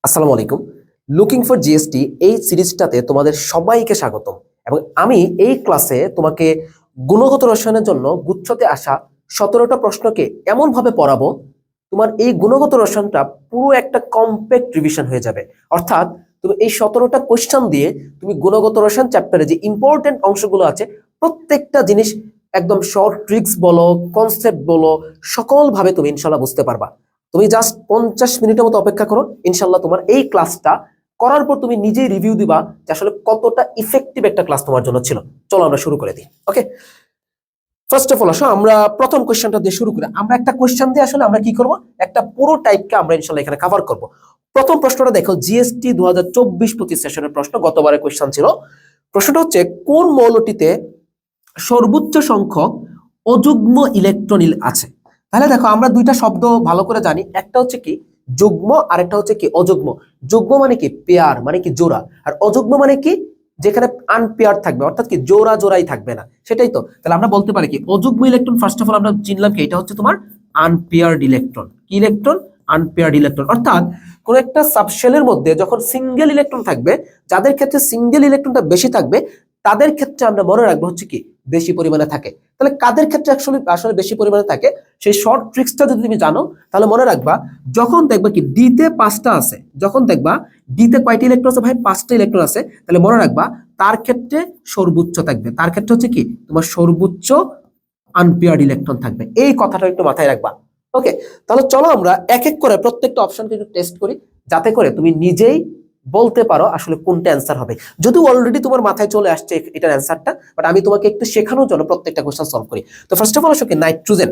আসসালামু আলাইকুম। Looking for GST এই সিরিজটাতে তোমাদের সবাইকে স্বাগতম। এবং আমি এই ক্লাসে তোমাকে গুণগত রসায়নের জন্য গুচ্ছতে আসা 17টা প্রশ্নকে এমনভাবে পড়াবো, তোমার এই গুণগত রসায়নটা পুরো একটা কমপ্যাক্ট রিভিশন হয়ে যাবে। অর্থাৎ তুমি এই 17টা কোয়েশ্চন দিয়ে তুমি গুণগত রসায়ন চ্যাপ্টারে যে ইম্পর্টেন্ট অংশগুলো আছে প্রত্যেকটা জিনিস একদম শর্ট ট্রিক্স বলো, কনসেপ্ট বলো, সকলভাবে তুমি ইনশাল্লাহ বুঝতে পারবা। তুমি জাস্ট 50 মিনিটের মতো অপেক্ষা করো, ইনশাল্লাহ তোমার এই ক্লাসটা করার পর তুমি নিজেই রিভিউ দিবা যে আসলে কতটা ইফেক্টিভ একটা ক্লাস তোমার জন্য ছিল। চলো আমরা শুরু করে দিই। ওকে, ফার্স্ট অফ অল আসো আমরা প্রথম কোশ্চেনটা দিয়ে শুরু করি। আমরা একটা কোশ্চেন দিয়ে আসলে আমরা কি করব, একটা পুরো টাইপকে আমরা ইনশাল্লাহ এখানে কভার করব। প্রথম প্রশ্নটা দেখো, জিএসটি 2024-25 সেশনের প্রশ্ন, গতবারের কোশ্চেন ছিল। প্রশ্নটা হচ্ছে কোন মৌলটিতে সর্বোচ্চ সংখ্যক অযুগ্ম ইলেকট্রন আছে। তাহলে দেখো আমরা দুইটা শব্দ ভালো করে জানি, একটা হচ্ছে কি যুগ্ম আর একটা হচ্ছে কি অযুগ্ম। যুগ্ম মানে কি পেয়ার, মানে কি জোড়া, আর অযুগ্ম মানে কি যেখানে আনপেয়ার থাকবে, অর্থাৎ কি জোড়া জোড়াই থাকবে না, সেটাই তো। তাহলে আমরা বলতে পারি কি অযুগ্ম ইলেকট্রন, ফার্স্ট অফ অল আমরা চিনলাম কি এটা হচ্ছে তোমার আনপেয়ার্ড ইলেকট্রন। কি ইলেকট্রন? Unpaired electron. অর্থাৎ কোন একটা সাবশেলের মধ্যে যখন সিঙ্গেল ইলেকট্রন থাকবে, যাদের ক্ষেত্রে সিঙ্গেল ইলেকট্রনটা বেশি থাকবে তাদের ক্ষেত্রে আমরা মনে রাখবো হচ্ছে কি বেশি পরিমাণে থাকে। তাহলে কাদের ক্ষেত্রে আসলে বেশি পরিমাণে থাকে, সেই শর্ট ট্রিক্সটা যদি তুমি জানো তাহলে মনে রাখবা, যখন দেখবা কি ডিতে 5টা আছে, যখন দেখবা ডিতে কয়টি ইলেকট্রন আছে ভাই, 5টা ইলেকট্রন আছে, তাহলে মনে রাখবা তার ক্ষেত্রে সর্বোচ্চ থাকবে, তার ক্ষেত্রে হচ্ছে কি তোমার সর্বোচ্চ আনপেয়ার্ড ইলেকট্রন থাকবে। এই কথাটা একটু মাথায় রাখবা। ওকে, তাহলে চলো আমরা এক এক করে প্রত্যেকটা অপশনকে একটু টেস্ট করি, যাতে করে তুমি নিজেই বলতে পারো আসলে কোনটা অ্যান্সার হবে। যদিও অলরেডি তোমার মাথায় চলে আসছে এটার অ্যান্সারটা, বাট আমি তোমাকে একটু শেখানোর জন্য প্রত্যেকটা কোশ্চেন সলভ করি। তো ফার্স্ট অফ অল আসলে নাইট্রোজেন।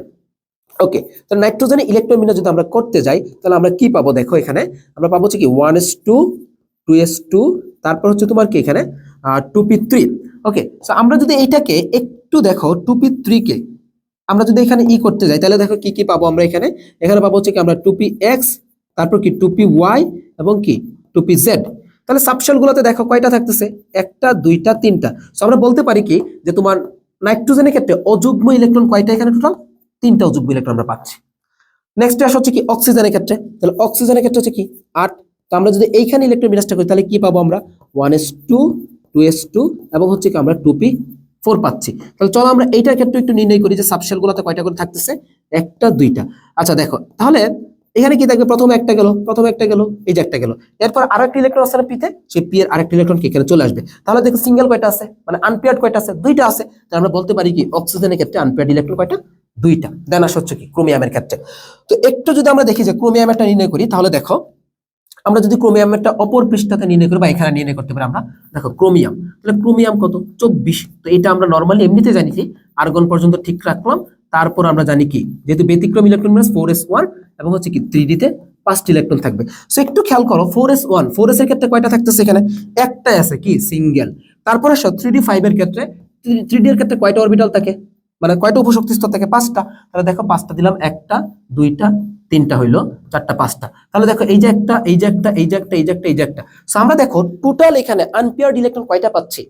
ওকে, তো নাইট্রোজেনের ইলেকট্রন বিন্যাস যদি আমরা করতে যাই তাহলে আমরা কি পাবো, দেখো এখানে আমরা পাবো হচ্ছে কি 1s2 2s2, তারপর হচ্ছে তোমার কি এখানে 2p3। ওকে, সো আমরা যদি এইটাকে একটু দেখো 2p3 কে আমরা যদি এখানে করতে যাই তাহলে দেখো কি কি পাবো আমরা এখানে। এখানে পাবো হচ্ছে কি আমরা 2px, তারপর কি 2py এবং কি 2pz। তাহলে সাবশেল গুলোতে দেখো কয়টা থাকতেছে, একটা দুইটা তিনটা। সো আমরা বলতে পারি কি যে তোমার নাইট্রোজেনের ক্ষেত্রে অযুগ্ম ইলেকট্রন কয়টা, এখানে টোটাল 3টা অযুগ্ম ইলেকট্রন আমরা পাচ্ছি। নেক্সট আসে হচ্ছে কি অক্সিজেনের ক্ষেত্রে, তাহলে অক্সিজেনের ক্ষেত্রে হচ্ছে কি 8। তো আমরা যদি এইখানে ইলেকট্রন বিন্যাসটা করি তাহলে কি পাবো আমরা 1s2 2s2 এবং হচ্ছে কি আমরা 2p4 পাচ্ছি। তাহলে চলো আমরা এইটার ক্ষেত্রে একটু নির্ণয় করি যে সাবশেল গুলোতে কয়টা করে থাকতেছে, একটা দুইটা। আচ্ছা দেখো তাহলে এখানে কি থাকবে, প্রথমে একটা গেল, এই যে একটা গেল, এরপর আরেকটা ইলেকট্রন আছে না পিতে, সেই পি এর আরেকটা ইলেকট্রন কি এখানে চলে আসবে। তাহলে দেখো সিঙ্গেল কয়টা আছে, মানে আনপেয়ার্ড কয়টা আছে, দুইটা আছে। তাহলে আমরা বলতে পারি কি অক্সিজেনের ক্ষেত্রে আনপেয়ার্ড ইলেকট্রন কয়টা, দুইটা। দেন আসে হচ্ছে কি ক্রোমিয়ামের ক্ষেত্রে। তো একটু যদি আমরা দেখি যে ক্রোমিয়ামটা নির্ণয় করি, তাহলে দেখো আমরা যদি ক্রোমিয়ামটা অপর পৃষ্ঠাতে নির্ণয় করি বা এখানে নির্ণয় করতে পারি আমরা, দেখো ক্রোমিয়াম, তাহলে ক্রোমিয়াম কত 24। তো এটা আমরা নরমালি এমনিতে জানি কি আর্গন পর্যন্ত ঠিক রাখলাম, তারপর আমরা জানি কি যেহেতু ব্যতিক্রম ইলেকট্রন মানে 4s1 এবং হচ্ছে কি 3d তে 5টি ইলেকট্রন থাকবে। সো একটু খেয়াল করো 4s1 4s এর ক্ষেত্রে কয়টা থাকতেছে, এখানে একটাই আছে কি সিঙ্গেল। তারপরে 3d5 এর ক্ষেত্রে 3d এর ক্ষেত্রে কয়টা অরবিটাল থাকে, মানে কয়টা উপশক্তি স্তর থাকে, 5টা। তাহলে দেখো 5টা দিলাম, একটা দুইটা তিনটা হইলো, চারটা 5টা। তাহলে দেখো এই যে একটা, এই যে একটা, এই যে একটা, এই যে একটা, এই যে একটা। সো আমরা দেখো টোটাল এখানে আনপেয়ার্ড ইলেকট্রন কয়টা পাচ্ছি,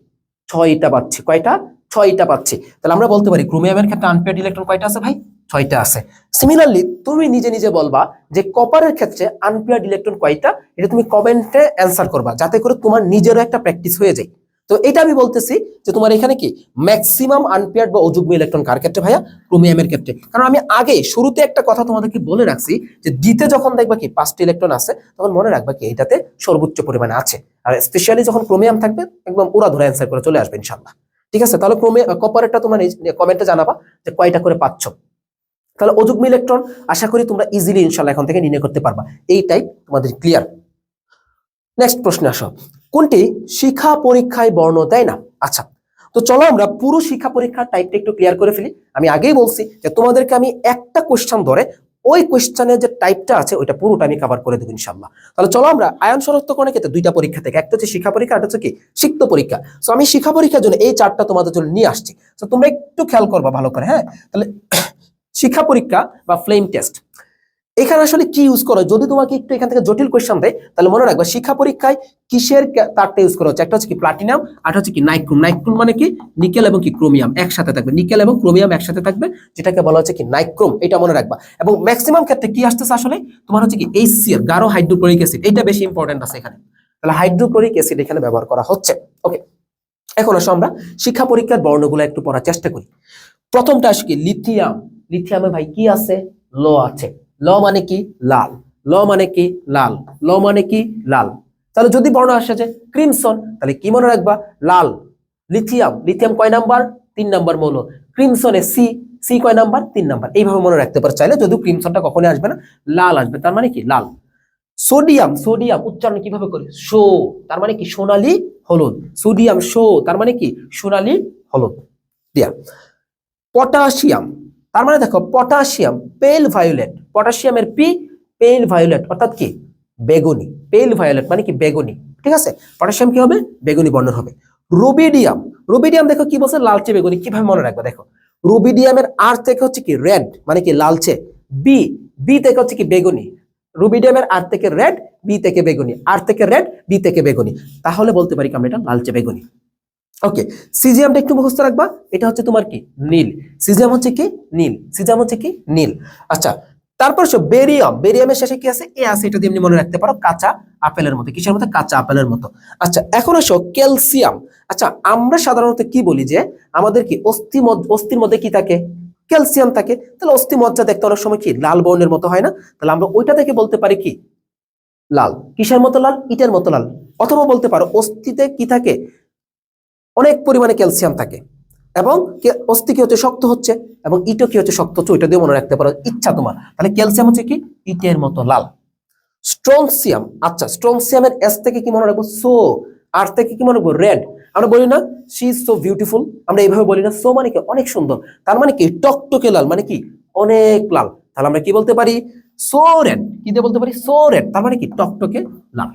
6টা পাচ্ছি। কয়টা? 6টা পাচ্ছি। তাহলে আমরা বলতে পারি ক্রোমিয়ামের ক্ষেত্রে আনপেয়ার্ড ইলেকট্রন কয়টা আছে ভাই, 6টা আছে। সিমিলারলি তুমি নিজে নিজে বলবা যে কপারের ক্ষেত্রে আনপেয়ার্ড ইলেকট্রন কয়টা, এটা তুমি কমেন্টে অ্যান্সার করবা, যাতে করে তোমার নিজেরও একটা প্র্যাকটিস হয়ে যায়। তো এটা আমি বলতেছি যে তোমার এখানে কি ম্যাক্সিমাম আনপেয়ার্ড বা অযুগ্ম ইলেকট্রন কার ক্ষেত্রে ভাইয়া, ক্রোমিয়ামের ক্ষেত্রে। কারণ আমি আগে শুরুতে একটা কথা তোমাদেরকে বলে রাখছি যে ডিতে যখন দেখবা কি 5টি ইলেকট্রন আছে, তখন মনে রাখবা কি এটাতে সর্বোচ্চ পরিমাণে আছে। আর স্পেশালি যখন ক্রোমিয়াম থাকবে একদম উড়া ধরে অ্যান্সার করে চলে আসবে ইনশাআল্লাহ। ঠিক আছে, তাহলে কপারেটটা তোমরা কমেন্টে জানাবা যে কয়টা করে পাচ্ছ। তাহলে অযুগ্ম ইলেকট্রন আশা করি তোমরা ইজিলি ইনশাআল্লাহ এখন থেকে নির্ণয় করতে পারবা। এই টাইপ তোমাদের ক্লিয়ার। নেক্সট প্রশ্নে আসো, কোনটি শিক্ষা পরীক্ষায় বর্ণ দেয় না। আচ্ছা, তো চলো আমরা পুরো শিক্ষা পরীক্ষার টাইপটা একটু ক্লিয়ার করে ফেলি। আমি আগেই বলছি যে তোমাদেরকে আমি একটা কোশ্চেন ধরে ওই কোশ্চেনের যে টাইপটা আছে ওইটা পুরোটা আমি কভার করে দেবো ইনশাআল্লাহ। তাহলে চলো আমরা আয়ন শনাক্তকরণের ক্ষেত্রে দুইটা পরীক্ষা থেকে, একটা হচ্ছে শিক্ষা পরীক্ষা, একটা হচ্ছে কি সিক্ত পরীক্ষা। সো আমি শিক্ষা পরীক্ষার জন্য এই চারটা তোমাদের জন্য নিয়ে আসছি। তো তোমরা একটু খেয়াল করবা ভালো করে, হ্যাঁ। তাহলে শিক্ষা পরীক্ষা বা ফ্লেম টেস্ট, এখানে আসলে কি ইউজ করো, যদি তোমাকে একটু এখান থেকে জটিল কোয়েশ্চন দেয় তাহলে মনে রাখবা শিক্ষা পরীক্ষায় কিসের তারটা ইউজ করা হচ্ছে, একটা হচ্ছে কি প্লাটিনাম আর হচ্ছে কি নাইক্রোম। নাইক্রোম মানে কি নিকেল এবং কি ক্রোমিয়াম একসাথে থাকবে, নিকেল এবং ক্রোমিয়াম একসাথে থাকবে, যেটাকে বলা হচ্ছে কি নাইক্রোম, এটা মনে রাখবা। এবং ম্যাক্সিমাম ক্ষেত্রে কি আসতেছে আসলে তোমার হচ্ছে কি HCl গাঢ় হাইড্রোক্লোরিক অ্যাসিড, এটা বেশি ইম্পর্টেন্ট আছে এখানে, তাহলে হাইড্রোক্লোরিক অ্যাসিড এখানে ব্যবহার করা হচ্ছে। ওকে, এখন আসো আমরা শিক্ষা পরীক্ষার বর্ণগুলো একটু পড়ার চেষ্টা করি। প্রথমটা আসে কি লিথিয়াম। লিথিয়ামে ভাই কি আছে, ল আছে। ল মানে কি লাল, ল মানে কি লাল, ল মানে কি লাল। তাহলে যদি বর্ণ আসে যে ক্রিমসন, তাহলে কি মনে রাখবা লাল। লিথিয়াম, লিথিয়াম কয় নাম্বার, 3 নাম্বার মৌল। ক্রিমসনে সি, সি কয় নাম্বার, 3 নাম্বার। এইভাবে মনে রাখতে পারো চাইলে, যদিও ক্রিমসনটা কখনোই আসবে না, লাল আসবে, তার মানে কি লাল। সোডিয়াম, সোডিয়াম উচ্চারণ কিভাবে করে, সো, তার মানে কি সোনালী হলুদ। সোডিয়াম সো, তার মানে কি সোনালী হলুদ দিয়া। পটাশিয়াম, তার মানে দেখো পটাশিয়াম পেল ভায়োলেট, পটাশিয়ামের পি পেল ভায়োলেট অর্থাৎ কি বেগুনি, পেল ভায়োলেট মানে কি বেগুনি, ঠিক আছে। পটাশিয়াম কি হবে, বেগুনি বর্ণের হবে। রুবিডিয়াম, রুবিডিয়াম দেখো কি বলছে, লালচে বেগুনি, কিভাবে মনে রাখবে দেখো, রুবিডিয়ামের আর থেকে হচ্ছে কি রেড মানে কি লালচে, বি, বি থেকে হচ্ছে কি বেগুনি, রুবিডিয়ামের আর থেকে রেড, বি থেকে বেগুনি, আর থেকে রেড, বি থেকে বেগুনি, তাহলে বলতে পারি কি আমরা এটা লালচে বেগুনি। ওকে, সিজিয়ামটা একটু মুখস্থ রাখবা, এটা হচ্ছে তোমার কি নীল, সিজিয়াম হচ্ছে কি নীল, সিজিয়াম হচ্ছে কি নীল। আচ্ছা, তারপর বেরিয়াম, বেরিয়ামের শেষে কি আছে, এ আছে, এটা দিয়ে এমনি মনে রাখতে পারো, কাঁচা আপেলের মতো, কিসের মতো, কাঁচা আপেলের মতো। আচ্ছা, এখন আসো ক্যালসিয়াম। আচ্ছা, আমরা সাধারণত কি বলি যে আমাদের কি অস্থির মধ্যে কি থাকে, ক্যালসিয়াম থাকে, তাহলে অস্থি মজ্জা দেখতে অনেক সময় কি লাল বর্ণের মতো হয় না, তাহলে আমরা ওইটা থেকে বলতে পারি কি লাল, কিসের মতো লাল, ইটের মতো লাল। অথবা বলতে পারো অস্থিতে কি থাকে, অনেক পরিমাণে ক্যালসিয়াম থাকে, এবং অস্থি কি হচ্ছে শক্ত হচ্ছে, এবং ইটও কি হচ্ছে শক্ত হচ্ছে, ওইটা দিয়ে মনে রাখতে পারো, ইচ্ছা তোমার। তাহলে ক্যালসিয়াম হচ্ছে কি ইটের মতো লাল। স্ট্রংসিয়াম, আচ্ছা স্ট্রংসিয়ামের এস থেকে কি মনে রাখবো, সো, আর থেকে কি মনে রাখবো রেড। আমরা বলি না শি ইজ সো বিউটিফুল, আমরা এইভাবে বলি না, সো মানে কি অনেক সুন্দর, তার মানে কি টকটকে লাল মানে কি অনেক লাল, তাহলে আমরা কি বলতে পারি সো রেড, কি দিয়ে বলতে পারি সো রেড, তার মানে কি টকটকে লাল।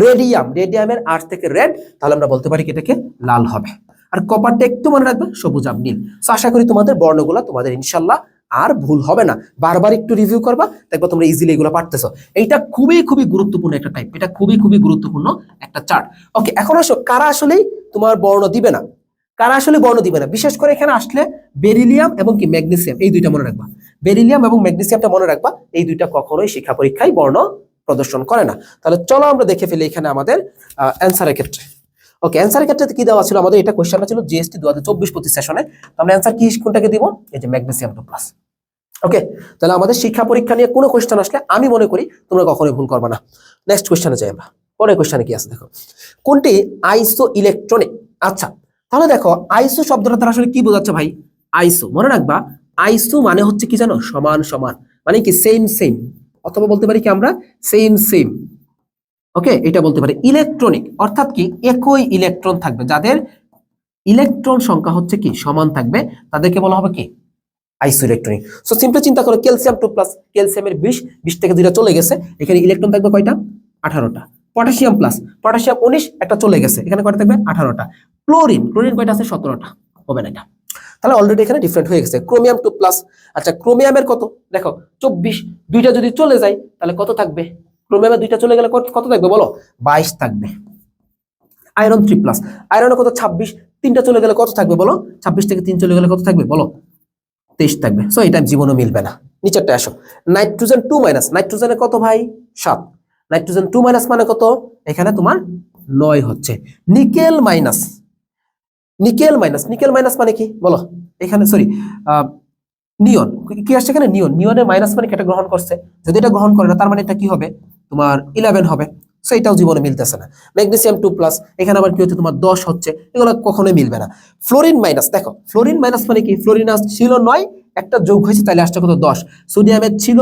রেডিয়াম, রেডিয়ামের আর থেকে রেড, তাহলে আমরা বলতে পারি কি এটাকে লাল হবে। আর কপারটা একটু মনে রাখবে সবুজাম নীল। তো আশা করি তোমাদের বর্ণগুলো তোমাদের ইনশাল্লাহ আর ভুল হবে না, বারবার একটু রিভিউ করবা, দেখবা তোমরা ইজিলি এগুলো পারতেছো। এইটা খুবই খুবই গুরুত্বপূর্ণ একটা টাইপ, এটা খুবই খুবই গুরুত্বপূর্ণ একটা চার্ট। ওকে, এখন আসো কারা আসলেই তোমার বর্ণ দিবে না, কারা আসলে বর্ণ দিবে না, বিশেষ করে এখানে আসলে বেরিলিয়াম এবং কি ম্যাগনেসিয়াম, এই দুইটা মনে রাখবা। বেরিলিয়াম এবং ম্যাগনেসিয়ামটা মনে রাখবা, এই দুইটা কখনোই শিক্ষা পরীক্ষায় বর্ণ প্রদর্শন করে না। তাহলে চলো আমরা দেখে ফেলি এখানে আমাদের অ্যান্সারের ক্ষেত্রে। ওকে, অ্যান্সারের ক্ষেত্রে কি দেওয়া ছিল আমাদের, এটা কোশ্চেনটা ছিল জিএসটি 2024-25 সেশনে, তো আমরা অ্যান্সার কি কোনটাকে দিব, এই যে ম্যাগনেসিয়াম 2+। ওকে, তাহলে আমাদের শিক্ষা পরীক্ষা নিয়ে কোনো কোশ্চেন আসলে আমি মনে করি তোমরা কখনোই ভুল করবে না। নেক্সট কোশ্চেনে যাই আমরা, পরের কোশ্চেনে কি আছে দেখো, কোনটি আইসো ইলেকট্রনিক। আচ্ছা, তাহলে দেখো আইসো শব্দটা তার আসলে কি বোঝাচ্ছে ভাই, আইসো মনে রাখবা, আইসো মানে হচ্ছে কি জানো, সমান সমান, মানে কি সেম সেম, অথবা বলতে পারি কি আমরা সেম সেম। ওকে, এটা বলতে পারি। ইলেকট্রনিক অর্থাৎ কি একই ইলেকট্রন থাকবে, যাদের ইলেকট্রন সংখ্যা হচ্ছে কি সমান থাকবে, তাদেরকে বলা হবে কি আইসো ইলেকট্রনিক। সো সিম্পলি চিন্তা করো, ক্যালসিয়াম 2+, ক্যালসিয়ামের 20 থেকে 2টা চলে গেছে, এখানে ইলেকট্রন থাকবে কয়টা, 18টা। পটাশিয়াম প্লাস, পটাশিয়াম 19, একটা চলে গেছে, এখানে কয়টা থাকবে, 18টা। ক্লোরিন, ক্লোরিন কয়টা আছে, 17টা, হবে না এটা, তাহলে অলরেডি এখানে ডিফারেন্ট হয়ে গেছে। ক্রোমিয়াম 2+, আচ্ছা ক্রোমিয়ামের কত দেখো 24, দুইটা যদি চলে যায় তাহলে কত থাকবে, ক্রোমিয়ামের দুইটা চলে গেলে কত থাকবে বলো, 22 থাকবে। আয়রন 3+, আয়রনের কত 26, তিনটা চলে গেলে কত থাকবে বলো, 26 থেকে 3 চলে গেলে কত থাকবে বলো, 23 থাকবে। সো এটা জীবনও মিলবে না। নিচেরটা আসো, নাইট্রোজেন 2-, নাইট্রোজেনের কত ভাই 7, নাইট্রোজেন 2- মানে কত, এখানে তোমার 9 হচ্ছে। Nickel minus, nickel minus, nickel minus মানে কি বলো, এখানে সরি নিয়ন, কি আসছে এখানে নিয়ন, নিয়নের মাইনাস মানে কি এটা গ্রহণ করছে, যদি এটা গ্রহণ করে না তার মানে এটা কি হবে তোমার 11 হবে। সো এটাও জীবনে মিলতেছে না। ম্যাগনেসিয়াম 2+, এখানে আবার কি হচ্ছে তোমার 10 হচ্ছে, এগুলো কখনোই মিলবে না। ফ্লোরিন মাইনাস, দেখো ফ্লোরিন মাইনাস মানে কি, ফ্লোরিন ছিল 9, একটা যোগ হয়েছে, তাহলে আসছে কত 10। সোডিয়ামের ছিল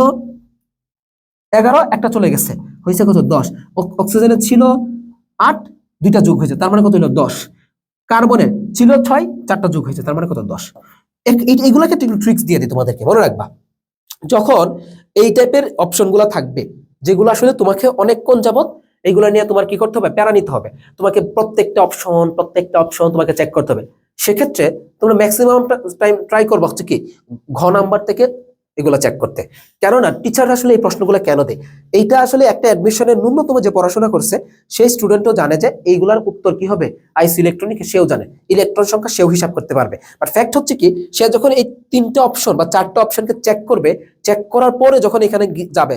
11, একটা চলে গেছে, হয়েছে কত 10। অক্সিজেনের ছিল 8, দুইটা যোগ হয়েছে, তার মানে কত হলো 10। কার্বনের ছিল 6, চারটা যোগ হয়েছে, তার মানে কত 10। এইগুলাকে একটু ট্রিক্স দিয়ে দিই তোমাদেরকে, মনে রাখবা যখন এই টাইপের অপশনগুলো থাকবে, যেগুলো আসলে তোমাকে অনেকক্ষণ যাবত এইগুলো নিয়ে তোমার কি করতে হবে, প্যারা নিতে হবে, তোমাকে প্রত্যেকটা অপশন তোমাকে চেক করতে হবে। সেক্ষেত্রে তোমরা ম্যাক্সিমাম টাইম ট্রাই করবো হচ্ছে কি ঘ নাম্বার থেকে এগুলো চেক করতে। কেননা টিচাররা আসলে এই প্রশ্নগুলো কেন দেয়, এইটা আসলে একটা অ্যাডমিশনের ন্যূনতম যে পড়াশোনা করছে সেই স্টুডেন্টও জানে যে এইগুলার উত্তর কি হবে, আইসি ইলেকট্রনিক সেও জানে, ইলেকট্রন সংখ্যা সেও হিসাব করতে পারবে। বাট ফ্যাক্ট হচ্ছে কি, সে যখন এই 3টে অপশন বা 4টে অপশনকে চেক করবে, চেক করার পরে যখন এখানে যাবে,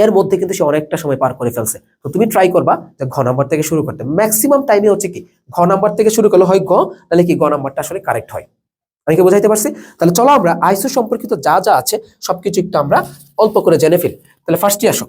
এর মধ্যে কিন্তু সে অনেকটা সময় পার করে ফেলছে। তো তুমি ট্রাই করবা যে ঘ নাম্বার থেকে শুরু করতে। ম্যাক্সিমাম টাইমে হচ্ছে কি ঘ নাম্বার থেকে শুরু করলে হয় গ, তাহলে কি গ নাম্বারটা আসলে কারেক্ট হয়। আমি কি বোঝাইতে পারছি? তাহলে চলো আমরা আইসো সম্পর্কিত যা যা আছে সবকিছু একটু আমরা অল্প করে জেনে ফেলি। তাহলে ফার্স্টে আসো,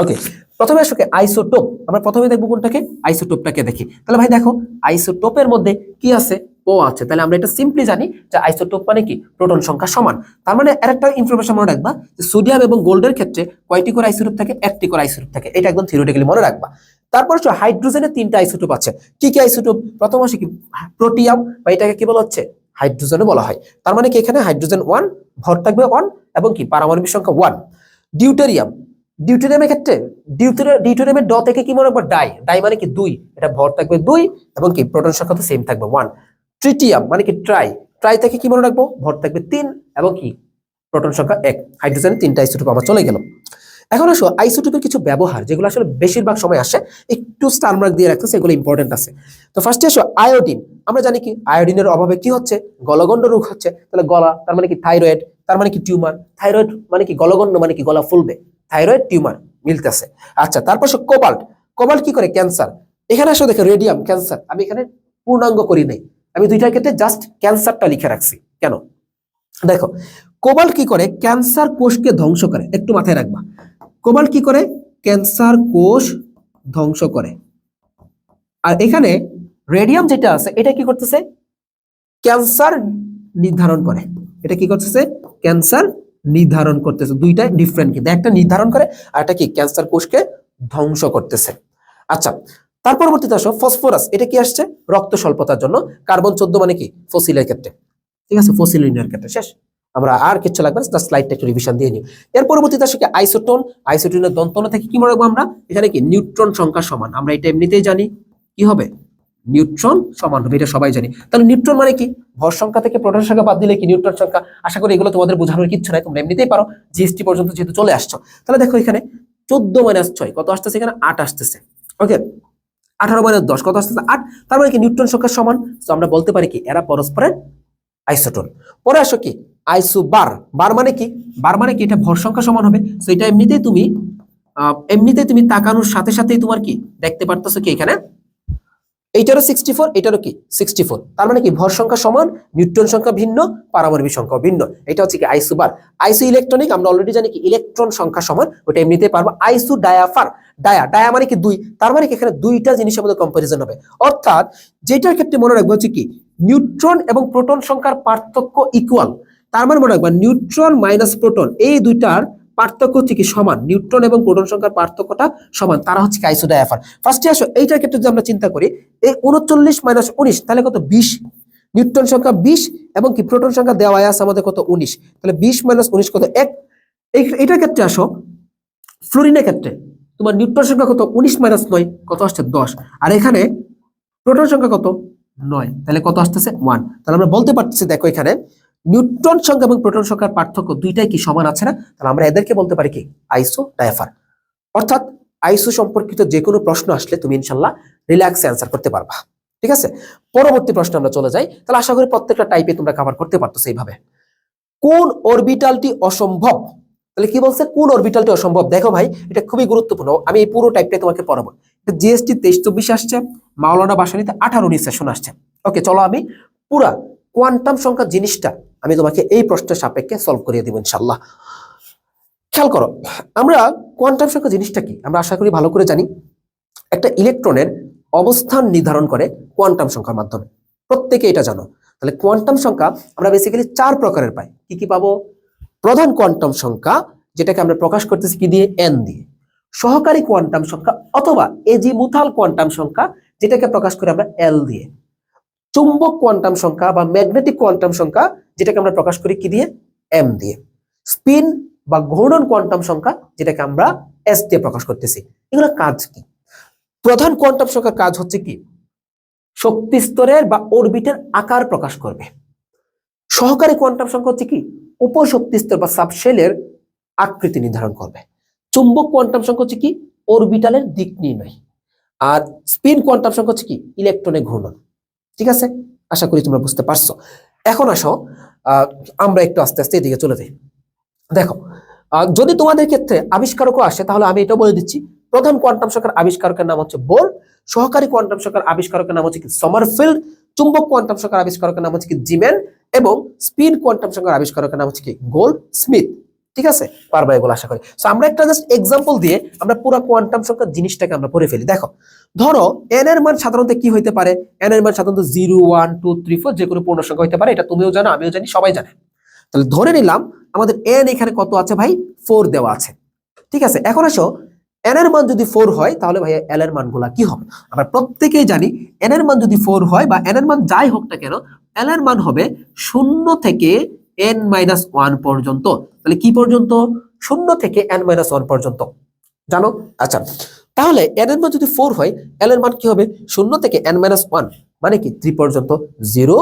ওকে, প্রথমে আসো আইসোটোপ। আমরা প্রথমে দেখবো কোনটাকে, আইসোটোপটাকে দেখি। তাহলে ভাই দেখো, আইসোটোপের মধ্যে কি আছে, ও আছে। তাহলে আমরা এটা সিম্পলি জানি যে আইসোটোপ মানে কি, প্রোটন সংখ্যা সমান। তার মানে আরেকটা ইনফরমেশন মনে রাখবা যে সোডিয়াম এবং গোল্ডের ক্ষেত্রে কয়টি করে আইসোটোপ থাকে, একটি করে আইসোটোপ থাকে। এটা একদম থিওরিটিক্যালি মনে রাখবা। তারপর হচ্ছে হাইড্রোজেনের 3টা আইসোটোপ আছে। কি কি আইসোটোপ? প্রথম আসে কি প্রোটিয়াম, বা এটাকে কি বলা হচ্ছে, হাইড্রোজেনও বলা হয়। তার মানে কি এখানে হাইড্রোজেন 1, ভর থাকবে 1 এবং কি পারমাণবিক সংখ্যা 1। ডিউটেরিয়াম, ডিউটেরিয়ামের ক্ষেত্রে ডিউটেরিয়ামের ড থেকে কি মনে রাখবো, ডাই, ডাই মানে কি 2, এটা ভর থাকবে 2 এবং কি প্রোটন সংখ্যা তো সেম থাকবে 1। ট্রিটিয়াম মানে কি ট্রাই, ট্রাই থেকে কি মনে রাখবো, ভর থাকবে 3 এবং কি প্রোটন সংখ্যা 1। হাইড্রোজেনের 3টা আইসোটোপ আমার চলে গেল। এখন আসো আইসোটোপের কিছু ব্যবহার, যেগুলো আসলে বেশিরভাগ সময় আসে, একটু স্টার মার্ক দিয়ে রাখতেছে, এগুলো ইম্পর্টেন্ট আছে। তো ফার্স্টে আসো আয়োডিন। আমরা জানি কি আয়োডিনের অভাবে কি হচ্ছে, গলগণ্ড রোগ হচ্ছে। তাহলে গলা তার মানে কি থাইরয়েড, তার মানে কি টিউমার, থাইরয়েড মানে কি গলগণ্ড মানে কি গলা ফুলবে, থাইরয়েড টিউমার মিলতেছে। আচ্ছা, তারপর কোবাল্ট, কোবাল্ট কি করে, ক্যান্সার। এখানে আসো দেখো রেডিয়াম, ক্যান্সার। আমি এখানে পূর্ণাঙ্গ করি নাই, আমি দুইটার ক্ষেত্রে জাস্ট ক্যান্সারটা লিখে রাখছি। কেন দেখো, কোবাল্ট কি করে, ক্যান্সার কোষকে ধ্বংস করে। একটু মাথায় রাখবা, কোবাল্ট কি করে, ক্যান্সার কোষ ধ্বংস করে। আর এখানে রেডিয়াম যেটা আছে, এটা কি করতেছে, ক্যান্সার নির্ধারণ করে। এটা কি করতেছে, ক্যান্সার নির্ধারণ করতেছে। দুইটা ডিফারেন্ট, কিন্তু একটা নির্ধারণ করে আর একটা কি ক্যান্সার কোষকে ধ্বংস করতেছে। আচ্ছা, তার পরবর্তীতে আসো ফসফরাস। এটা কি আসছে, রক্ত স্বল্পতার জন্য। কার্বন 14 মানে কি ফসিলের ক্ষেত্রে, ঠিক আছে, ফসিল ইউনিয়নের ক্ষেত্রে। শেষ, আমরা আর কিছু লাগবে না, স্লাইডটা একটু রিভিশন দিয়ে নিই। এর পরবর্তীতে আসে আইসোটোন। আইসোটোনের দন্তন থেকে কি মনে রাখবো আমরা, এখানে কি নিউট্রন সংখ্যা সমান। আমরা এটা এমনিতেই জানি কি হবে, নিউট্রন সমান হবে, এটা সবাই জানি। তাহলে নিউট্রন মানে কি, ভর সংখ্যা থেকে প্রোটন সংখ্যা বাদ দিলে কি নিউট্রন সংখ্যা। আশা করি এগুলো তোমাদের বোঝানোর কিচ্ছু নাই, তোমরা এমনিতেই পারো, জিএসটি পর্যন্ত যেহেতু চলে আসছো। তাহলে দেখো এখানে 14 - 6 কত আসতেছে, এখানে 8 আসতেছে। ওকে, 18 - 10 কত আসতেছে, 8। তার মানে কি নিউট্রন সংখ্যা সমান। তো আমরা বলতে পারি কি এরা পরস্পরের আইসোটোন। পরে আসো কি আইসোবার। বার মানে কি, বার মানে কি এটা ভর সংখ্যা সমান হবে। তো এটা এমনিতেই তুমি তাকানোর সাথে সাথেই তোমার কি দেখতে পারতেছো কি এখানে এইটারও 64, এটারও কি 64। তার মানে কি ভর সংখ্যা সমান, নিউট্রন সংখ্যা ভিন্ন, পারমাণবিক সংখ্যা ভিন্ন। এটা হচ্ছে কি আইসোবার। আইসো ইলেকট্রনিক আমরা অলরেডি জানি কি ইলেকট্রন সংখ্যা সমান, ওটা এমনিতেই পারবো। আইসো ডায়াফার, ডায়া, ডায়া মানে কি 2, তার মানে কি এখানে দুইটা জিনিসের মধ্যে কম্পারিজন হবে। অর্থাৎ যেটার ক্ষেত্রে মনে রাখবো হচ্ছে কি নিউট্রন এবং প্রোটন সংখ্যার পার্থক্য ইকুয়াল। তার মানে মনে রাখবা নিউট্রন মাইনাস প্রোটন, এই দুইটার পার্থক্য হচ্ছে কি সমান, নিউট্রন এবং প্রোটন সংখ্যার পার্থক্যটা সমান, তারা হচ্ছে কি আইসোডায়াফার। ফার্স্টে আসো এইটার ক্ষেত্রে যদি আমরা চিন্তা করি, এই 39 - 19 তাহলে কত, 20। নিউট্রন সংখ্যা 20 এবং কি প্রোটন সংখ্যা দেওয়া আছে আমাদের কত, 19। তাহলে 20 - 19 কত, 1। এইটার ক্ষেত্রে আসো ফ্লোরিনের ক্ষেত্রে, তোমার নিউট্রন সংখ্যা কত, 19 - 9 কত আসছে, 10। আর এখানে প্রোটন সংখ্যা কত, 9, তাহলে কত আসতেছে, 1। তাহলে আমরা বলতে পারতেছি দেখো এখানে নিউট্রন সংখ্যা এবং প্রোটন সংখ্যার পার্থক্য দুইটাই কি সমান আছে না। তাহলে আমরা এদেরকে বলতে পারি কি আইসো ডায়াফার। অর্থাৎ আইসো সম্পর্কিত যে কোনো প্রশ্ন আসলে তুমি ইনশাল্লাহ রিল্যাক্সে অ্যান্সার করতে পারবা। ঠিক আছে, পরবর্তী প্রশ্নে আমরা চলে যাই। তাহলে আশা করি প্রত্যেকটা টাইপে তোমরা কভার করতে পারতেছো এইভাবে। কোন অরবিটালটি অসম্ভব। তাহলে কি বলছে, কোন অরবিটালটি অসম্ভব। দেখো ভাই, এটা খুবই গুরুত্বপূর্ণ, আমি এই পুরো টাইপটাই তোমাকে পড়াবো। জিএসটি 23-24 আসছে, মাওলানা ভাসানীতে 18-19 সেশন আসছে। ওকে, চলো আমি পুরা কোয়ান্টাম সংখ্যা জিনিসটা আমি তোমাকে এই প্রশ্নের সাপেক্ষে সলভ করিয়ে দিব ইনশাল্লাহ। খেয়াল করো, আমরা কোয়ান্টাম সংখ্যা জিনিসটা কি আমরা আশা করি ভালো করে জানি। একটা ইলেকট্রনের অবস্থান নির্ধারণ করে কোয়ান্টাম সংখ্যার মাধ্যমে, প্রত্যেকে এটা জানো। তাহলে কোয়ান্টাম সংখ্যা আমরা বেসিক্যালি 4 প্রকারের পাই। কি কি পাবো, প্রধান কোয়ান্টাম সংখ্যা যেটাকে আমরা প্রকাশ করতেছি কি দিয়ে, এন দিয়ে। সহকারী কোয়ান্টাম সংখ্যা অথবা এজিমুথাল কোয়ান্টাম সংখ্যা যেটাকে প্রকাশ করি আমরা এল দিয়ে। চুম্বক কোয়ান্টাম সংখ্যা বা ম্যাগনেটিক কোয়ান্টাম সংখ্যা যেটাকে আমরা প্রকাশ করি কি দিয়ে, এম দিয়ে। স্পিন বা ঘূর্ণন কোয়ান্টাম সংখ্যা যেটাকে আমরা এস দিয়ে প্রকাশ করতেছি। এগুলোর কাজ কি, প্রধান কোয়ান্টাম সংখ্যার কাজ হচ্ছে কি শক্তি স্তরের বা অরবিটের আকার প্রকাশ করবে। সহকারী কোয়ান্টাম সংখ্যা হচ্ছে কি উপশক্তি স্তর বা সাবশেলের আকৃতি নির্ধারণ করবে। চুম্বক কোয়ান্টাম সংখ্যা হচ্ছে কি অরবিটালের দিক নির্ণয়, আর স্পিন কোয়ান্টাম সংখ্যা হচ্ছে কি ইলেকট্রনের ঘূর্ণন। ঠিক আছে, আশা করি তোমরা বুঝতে পারছো। এখন আসো আমরা একটু আস্তে আস্তে এদিকে চলে যাই। দেখো, যদি তোমাদের ক্ষেত্রে আবিষ্কারকও আসে তাহলে আমি এটা বলে দিচ্ছি, প্রধান কোয়ান্টাম সংখ্যার আবিষ্কারকের নাম হচ্ছে বোর, সহকারী কোয়ান্টাম সংখ্যার আবিষ্কারকের নাম হচ্ছে কি সমারফিল্ড, চুম্বক কোয়ান্টাম সংখ্যার আবিষ্কারকের নাম হচ্ছে কি জিমেন, এবং স্পিন কোয়ান্টাম সংখ্যার আবিষ্কারকের নাম হচ্ছে কি গোল্ড স্মিথ। ঠিক আছে, পারবা এগুলো আশা করি। সো আমরা একটা জাস্ট এক্সাম্পল দিয়ে আমরা পুরো কোয়ান্টাম সংখ্যার জিনিসটাকে আমরা পড়ে ফেলি। দেখো, ধরো এন এর মান সাধারণত কি হইতে পারে, এন এর মান সাধারণত 0 1 2 3 4 যে কোনো পূর্ণ সংখ্যা হইতে পারে, এটা তুমিও জানো আমিও জানি সবাই জানে। তাহলে ধরে নিলাম আমাদের এন এখানে কত আছে ভাই, 4 দেওয়া আছে। ঠিক আছে, এখন আসো এন এর মান যদি 4 হয় তাহলে ভাই এল এর মানগুলা কি হবে? আমরা প্রত্যেকেই জানি এন এর মান যদি 4 হয় বা এন এর মান যাই হোক না কেন, এল এর মান হবে 0 থেকে n-1 পর্যন্ত। তাহলে কি পর্যন্ত? 0 থেকে n-1 পর্যন্ত, জানো? আচ্ছা, তাহলে এন এর মান যদি 4 হয় এল এর মান কি হবে? 0 থেকে n-1 মানে কি 3 পর্যন্ত, 0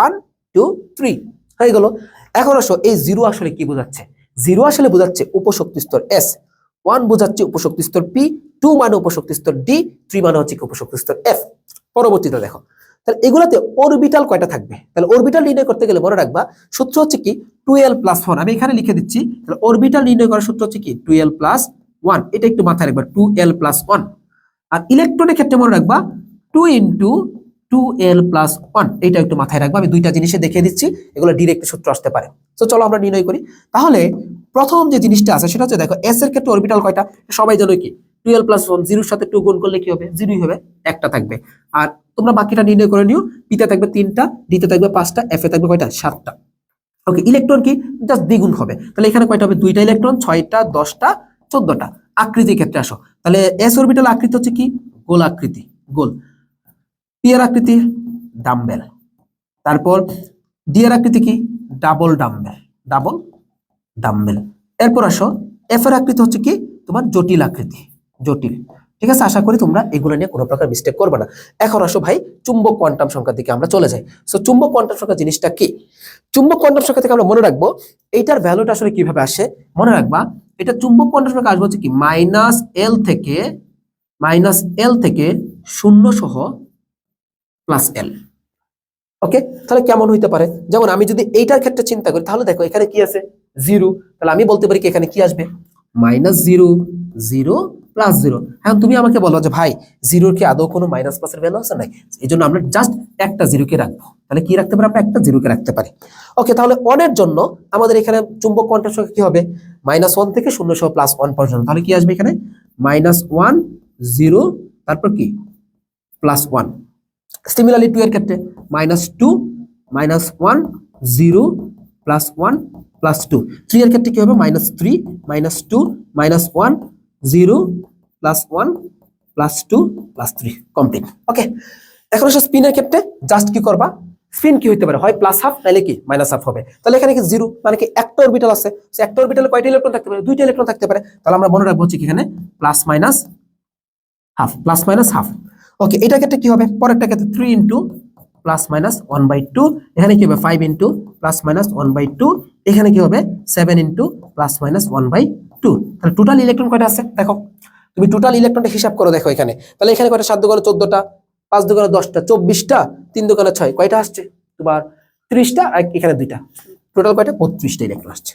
1 2 3 হয়ে গেল। এখন আসো এই 0 আসলে কি বোঝাচ্ছে? 0 আসলে বোঝাচ্ছে উপশক্তি স্তর S, 1 বোঝাচ্ছে উপশক্তি স্তর P, 2 মানে উপশক্তি স্তর D, 3 মানে হচ্ছে উপশক্তি স্তর F। পরবর্তীতে দেখো, তাহলে এগুলাতে অরবিটাল কয়টা থাকবে? তাহলে অরবিটাল নির্ণয় করতে গেলে মনে রাখবা সূত্র হচ্ছে কি 2l+1। আমি এখানে লিখে দিচ্ছি, তাহলে অরবিটাল নির্ণয় করার সূত্র হচ্ছে কি 2l+1। এটা একটু মাথায় রাখবা, 2l+1। আর ইলেকট্রনের ক্ষেত্রে মনে রাখবা 2 × 2l+1। এটা একটু মাথায় রাখবা, আমি দুইটা জিনিসে দেখিয়ে দিচ্ছি, এগুলো ডিরেক্ট সূত্র আসতে পারে। তো চলো আমরা নির্ণয় করি। তাহলে প্রথম যে জিনিসটা আছে সেটা হচ্ছে, দেখো এস এর ক্ষেত্রে অরবিটাল কয়টা সবাই জানো কি 2l+1, 0 এর সাথে 2 গুণ করলে কি হবে? 0ই হবে, একটা থাকবে। আর তোমরা বাকিটা নির্ণয় করে নিও, পিতে থাকবে 3টা, ডিতে থাকবে 5টা, এফ এ থাকবে কয়টা? 7টা। ওকে, ইলেকট্রন কি জাস্ট দ্বিগুণ হবে, তাহলে এখানে কয়টা হবে? 2টা ইলেকট্রন, 6টা 10টা 14টা। আকৃতির ক্ষেত্রে আসো, তাহলে এস অরবিটাল আকৃতি হচ্ছে কি গোল আকৃতি, গোল। পি এর আকৃতি ডাম্বেল, তারপর ডি এর আকৃতি কি ডাবল ডাম্বেল, ডাবল ডাম্বেল। এরপর আসো এফ এর আকৃতি হচ্ছে কি তোমার জটিল আকৃতি, জটিল। ঠিক আছে, আশা করি তোমরা এগুলো নিয়ে কোনো প্রকার মিস্টেক করবে না। এখন আসো ভাই চুম্বক কোয়ান্টাম সংখ্যার দিকে আমরা চলে যাই। সো চুম্বক কোয়ান্টাম সংখ্যা জিনিসটা কি? চুম্বক কোয়ান্টাম সংখ্যা থেকে আমরা মনে রাখবো এইটার ভ্যালুটা আসলে কিভাবে আসে। মনে রাখবা এটা চুম্বক কোয়ান্টাম সংখ্যা আসবে হচ্ছে কি -L থেকে 0 সহ +L। ওকে, তাহলে কেমন হইতে পারে? যেমন আমি যদি এইটার ক্ষেত্রে চিন্তা করি, তাহলে দেখো এখানে কি আছে 0, তাহলে আমি বলতে পারি কি এখানে কি আসবে -0 0 +0। হ্যাঁ, তুমি আমাকে বলো যে ভাই 0 কি আদৌ কোনো মাইনাস প্লাসের ভ্যালু আছে নাই? এই জন্য আমরা জাস্ট একটা 0 কে রাখবো। তাহলে কি রাখতে পারি আমরা? একটা 0 কে রাখতে পারি। ওকে, তাহলে 1 এর জন্য আমাদের এখানে চুম্বক কোয়ান্টাম সংখ্যা কি হবে? -1 থেকে 0 সহ +1 পর্যন্ত। তাহলে কি আসবে এখানে? -1 0 তারপর কি +1। সিমিলারলি 2 এর ক্ষেত্রে -2 -1 0 +1 +2। 3 এর ক্ষেত্রে কি হবে? -3 -2 -1 0 +1 +2 +3 কমপ্লিট। ওকে, এখন আসলে স্পিনের ক্ষেত্রে জাস্ট কি করবা? স্পিন কি হইতে পারে? হয় +1/2 নাইলে কি -1/2 হবে। তাহলে এখানে কি 0 মানে কি একটা অরবিটাল আছে, সো একটা অরবিটালে কয়টা ইলেকট্রন থাকতে পারে? দুইটা ইলেকট্রন থাকতে পারে। তাহলে আমরা মনে রাখবো হচ্ছে কি এখানে +-1/2। ওকে, এটার ক্ষেত্রে কি হবে? পরেরটা ক্ষেত্রে 3 × +-1/2। এখানে কি হবে? 5 × +-1/2। এখানে কি হবে? 7 × +-1/2। তাহলে টোটাল ইলেকট্রন কয়টা আছে দেখো, তুমি টোটাল ইলেকট্রনটা হিসাব করো। দেখো এখানে, তাহলে এখানে কয়টা? 7 × 14টা, 5 × 10টা 24টা, 3 × 6 কয়টা আসছে তোমার? 30টা। আর এখানে 2টা, টোটাল কয়টা? 32টা ইলেকট্রন আসছে,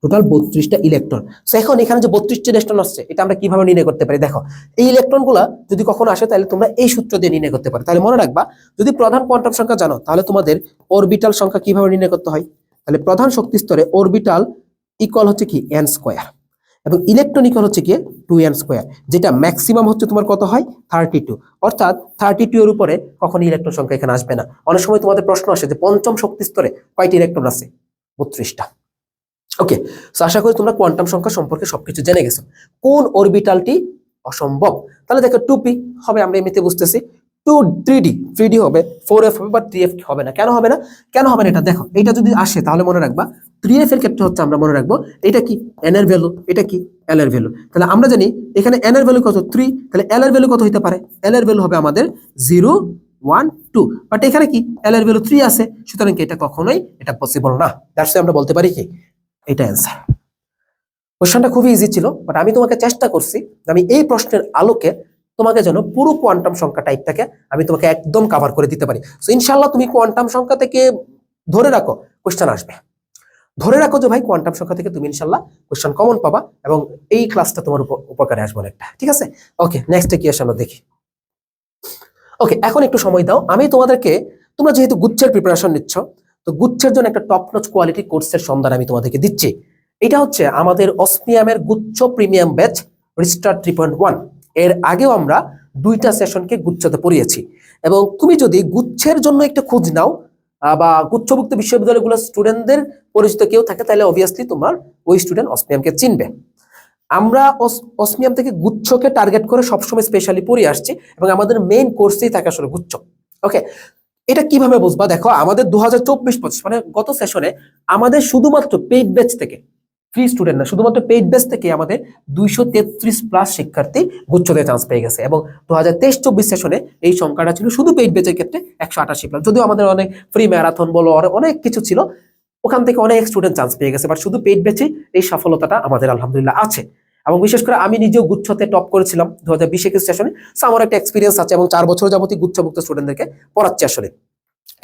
টোটাল 32টা ইলেকট্রন। সো এখন এখানে যে 32টা ইলেকট্রন আসছে এটা আমরা কিভাবে নির্ণয় করতে পারি? দেখো, এই ইলেকট্রনগুলা যদি কখনো আসে তাহলে তোমরা এই সূত্র দিয়ে নির্ণয় করতে পারো। তাহলে মনে রাখবা যদি প্রধান কোয়ান্টাম সংখ্যা জানো তাহলে তোমাদের অরবিটাল সংখ্যা কিভাবে নির্ণয় করতে হয়। তাহলে প্রধান শক্তি স্তরে অরবিটাল ইকুয়াল হচ্ছে কি n² এবং ইলেকট্রন ইকুয়াল হচ্ছে কি 2n², যেটা ম্যাক্সিমাম হচ্ছে তোমার কত হয়? 32। অর্থাৎ 32 এর উপরে কখনো ইলেকট্রন সংখ্যা এখানে আসবে না। অনেক সময় তোমাদের প্রশ্ন আসে যে পঞ্চম শক্তি স্তরে কয়টি ইলেকট্রন আছে? 32টা। ওকে, সো আশা করি তোমরা কোয়ান্টাম সংখ্যা সম্পর্কে সবকিছু জেনে গেছো। কোন অরবিটালটি অসম্ভব? তাহলে দেখো 2p হবে, আমরা এমনিতে বুঝতেছি। 3d হবে, 4f হবে, বাট 3f হবে না। কেন হবে না? কেন হবে না এটা দেখো, এটা যদি আসে তাহলে মনে রাখবা 3f এর ক্ষেত্রে হচ্ছে আমরা মনে রাখবো এটা কি n এর ভ্যালু, এটা কি l এর ভ্যালু। তাহলে আমরা জানি এখানে n এর ভ্যালু কত? 3। তাহলে l এর ভ্যালু কত হতে পারে? l এর ভ্যালু হবে আমাদের 0 1 2, বাট এখানে কি l এর ভ্যালু 3 আছে, সুতরাং কি এটা কখনোই এটা পসিবল না। দ্যাটস আমরা বলতে পারি কি এটা অ্যান্সার। কোশ্চেনটা খুবই ইজি ছিল, বাট আমি তোমাকে চেষ্টা করছি আমি এই প্রশ্নের আলোকে তোমাকে যেন পুরো কোয়ান্টাম সংখ্যা টাইপটাকে আমি তোমাকে একদম কভার করে দিতে পারি। সো ইনশাআল্লাহ তুমি কোয়ান্টাম সংখ্যা থেকে ধরে রাখো কোশ্চেন আসবে, ধরে রাখো যে ভাই কোয়ান্টাম সংখ্যা থেকে তুমি ইনশাআল্লাহ কোশ্চেন কমন পাবা এবং এই ক্লাসটা তোমার উপকারে আসবে একটা, ঠিক আছে? ওকে, নেক্সটে কি আসে আমরা দেখি। ওকে, এখন একটু সময় দাও, আমি তোমাদেরকে, তোমরা যেহেতু গুচ্ছের প্রিপারেশন নিচ্ছ, তো গুচ্ছের জন্য একটা টপ নচ কোয়ালিটি কোর্সের সন্ধান আমি তোমাদেরকে দিচ্ছি। এটা হচ্ছে আমাদের অসমিয়ামের গুচ্ছ প্রিমিয়াম ব্যাচ রিস্টার 3.1। এর আগেও আমরা 2টা সেশনকে গুচ্ছতে পড়িয়েছি, এবং তুমি যদি গুচ্ছের জন্য একটা খোঁজ নাও বা গুচ্ছভুক্ত বিশ্ববিদ্যালয়গুলোর স্টুডেন্টদের পরিচিত কেউ থাকে, তাহলে অবভিয়াসলি তোমার ওই স্টুডেন্ট অসমিয়ামকে চিনবে। আমরা অসমিয়াম থেকে গুচ্ছকে টার্গেট করে সবসময় স্পেশালি পড়ে আসছি, এবং আমাদের মেইন কোর্সেই থাকে আসলে গুচ্ছ। ওকে, এটা কিভাবে বুঝবা, দেখো আমাদের 2024-25 মানে গত সেশনে আমাদের শুধুমাত্র পেইড ব্যাচ থেকে, ফ্রি স্টুডেন্ট না, শুধুমাত্র পেইড ব্যাচ থেকে আমাদের 233 প্লাস শিক্ষার্থী গুচ্ছতে চান্স পেয়ে গেছে, এবং 2023-24 সেশনে এই সংখ্যাটা ছিল শুধু পেইড ব্যাচের ক্ষেত্রে 188 প্লাস। যদিও আমাদের অনেক ফ্রি ম্যারাথন বলো অনেক কিছু ছিল, ওখান থেকে অনেক স্টুডেন্ট চান্স পেয়ে গেছে, বাট শুধু পেইড ব্যাচে এই সফলতাটা আমাদের আলহামদুলিল্লাহ আছে। এবং বিশেষ করে আমি নিজেও গুচ্ছতে টপ করেছিলাম 2020-21 সেশনে, সো আমার একটা এক্সপিরিয়েন্স আছে, এবং 4 বছর যাবতীয় গুচ্ছভুক্ত স্টুডেন্টদেরকে পড়াচ্ছি আসলে।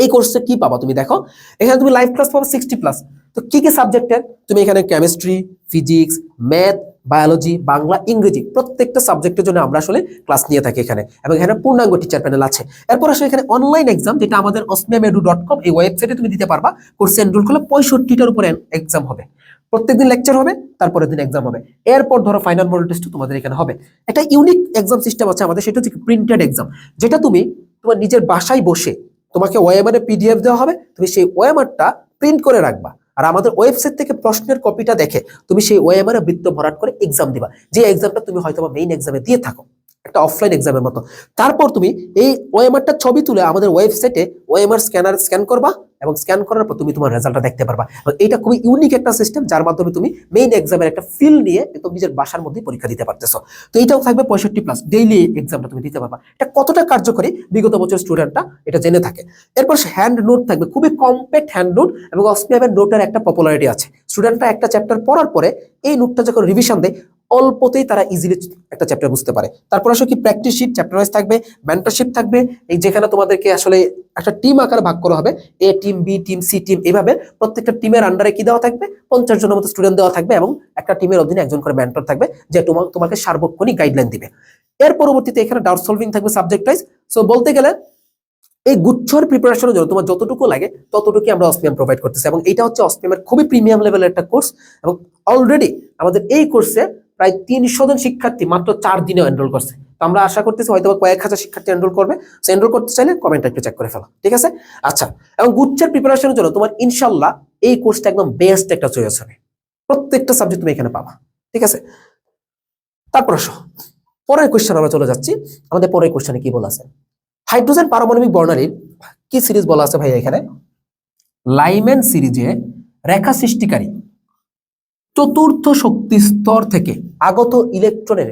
এই কোর্সে কি পাবা তুমি দেখো, এখানে তুমি লাইভ ক্লাস পাবা 60 প্লাস। তো কি কি সাবজেক্টের, তুমি এখানে chemistry, physics, math, biology, Bangla, ইংরেজি প্রত্যেকটা সাবজেক্টের জন্য আমরা আসলে ক্লাস নিয়ে থাকি এখানে, এবং এখানে পূর্ণাঙ্গ টিচার প্যানেল আছে। এরপর আসলে এখানে অনলাইন এক্সাম, যেটা আমাদের osmiamedu.com এই ওয়েবসাইটে তুমি দিতে পারবা। কোর্সে এনরোল করলে 65টার উপরে এক্সাম হবে, প্রত্যেকদিন লেকচার হবে, তারপরের দিন এক্সাম হবে, এরপর ধরো ফাইনাল মডেল টেস্ট তোমাদের এখানে হবে। একটা ইউনিক এক্সাম সিস্টেম আছে আমাদের, সেটা হচ্ছে প্রিন্টেড এক্সাম, যেটা তুমি তোমার নিজের বাসায় বসে, তোমাকে ওএমআর পিডিএফ দেওয়া হবে, তুমি সেই ওএমআরটা প্রিন্ট করে রাখবা, আর আমাদের ওয়েবসাইট থেকে প্রশ্নের কপিটা দেখে তুমি সেই ওএমআর বৃত্ত ভরাট করে এক্সাম দিবা, যে এক্সামটা তুমি হয়তো মেইন এক্সামে দিয়ে থাকো, একটা অফলাইন এক্সামের মতো। তারপর তুমি এই ওএমআরটা ছবি তুলে আমাদের ওয়েবসাইটে ওএমআর স্ক্যানার স্ক্যান করবা, এবং স্ক্যান করার পর তুমি তোমার রেজাল্টটা দেখতে পারবা। এবং এটা খুবই ইউনিক একটা সিস্টেম, যার মাধ্যমে তুমি মেইন এক্সামের একটা ফিল নিয়ে একদম নিজের বাসার মধ্যে পরীক্ষা দিতে পারতেছো। তো এইটাও থাকবে 65 প্লাস, ডেইলি এক্সামটা তুমি দিতে পারবা। এটা কতটা কার্যকরী বিগত বছর স্টুডেন্টরা এটা জেনে থাকে। এরপর হ্যান্ড নোট থাকবে, খুবই কম্প্যাক্ট হ্যান্ড নোট, এবং অসমিয়ামের নোটের একটা পপুলারিটি আছে। স্টুডেন্টরা একটা চ্যাপ্টার পড়ার পরে এই নোটটা যখন রিভিশন দেয়, অল্পতেই তারা ইজিলি একটা চ্যাপ্টার বুঝতে পারে। তারপর আসলে কি প্র্যাকটিস শিট, চ্যাপ্টার ওয়াইজ থাকবে, মেন্টরশিপ থাকবে, এই যেখানে তোমাদেরকে আসলে একটা টিম আকারে ভাগ করা হবে, A team, B team, C team, এভাবে প্রত্যেকটা টিমের আন্ডারে কি দেওয়া থাকবে, 50 জনের মতো স্টুডেন্ট দেওয়া থাকবে, এবং একটা টিমের অধীনে একজন করে মেন্টর থাকবে, যে তোমাকে সার্বক্ষণিক গাইডলাইন দিবে। এর পরবর্তীতে এখানে ডাউট সলভিং থাকবে সাবজেক্ট ওয়াইজ। সো বলতে গেলে এই গুচ্ছর প্রিপারেশনের জন্য তোমার যতটুকু লাগে ততটুকু আমরা অসমিয়াম প্রোভাইড করতেছি, এবং এটা হচ্ছে অসমিয়ামের খুবই প্রিমিয়াম লেভেলের একটা কোর্স। এবং অলরেডি আমাদের এই কোর্সে প্রায় 300 জন শিক্ষার্থী মাত্র 4 দিনে এনরোল করছে। তো আমরা আশা করতেছি হয়তো কয়েক হাজার শিক্ষার্থী এনরোল করবে। সো এনরোল করতে চাইলে কমেন্টটা একটু চেক করে ফেলো, ঠিক আছে? আচ্ছা, এবং গুচ্ছের প্রিপারেশনের জন্য তোমার ইনশাল্লাহ এই কোর্সটা একদম বেস্ট একটা চয়েস হবে, প্রত্যেকটা সাবজেক্ট তুমি এখানে পাবা, ঠিক আছে? তারপর আসো পরের কোশ্চেন আমরা চলে যাচ্ছি। আমাদের পরের কোশ্চেনে কি বলা আছে, হাইড্রোজেন পারমাণবিক বর্ণালীর কি সিরিজ বলা আছে ভাই এখানে, লাইম্যান সিরিজে রেখা সৃষ্টিকারী চতুর্থ শক্তি স্তর থেকে আগত ইলেকট্রনের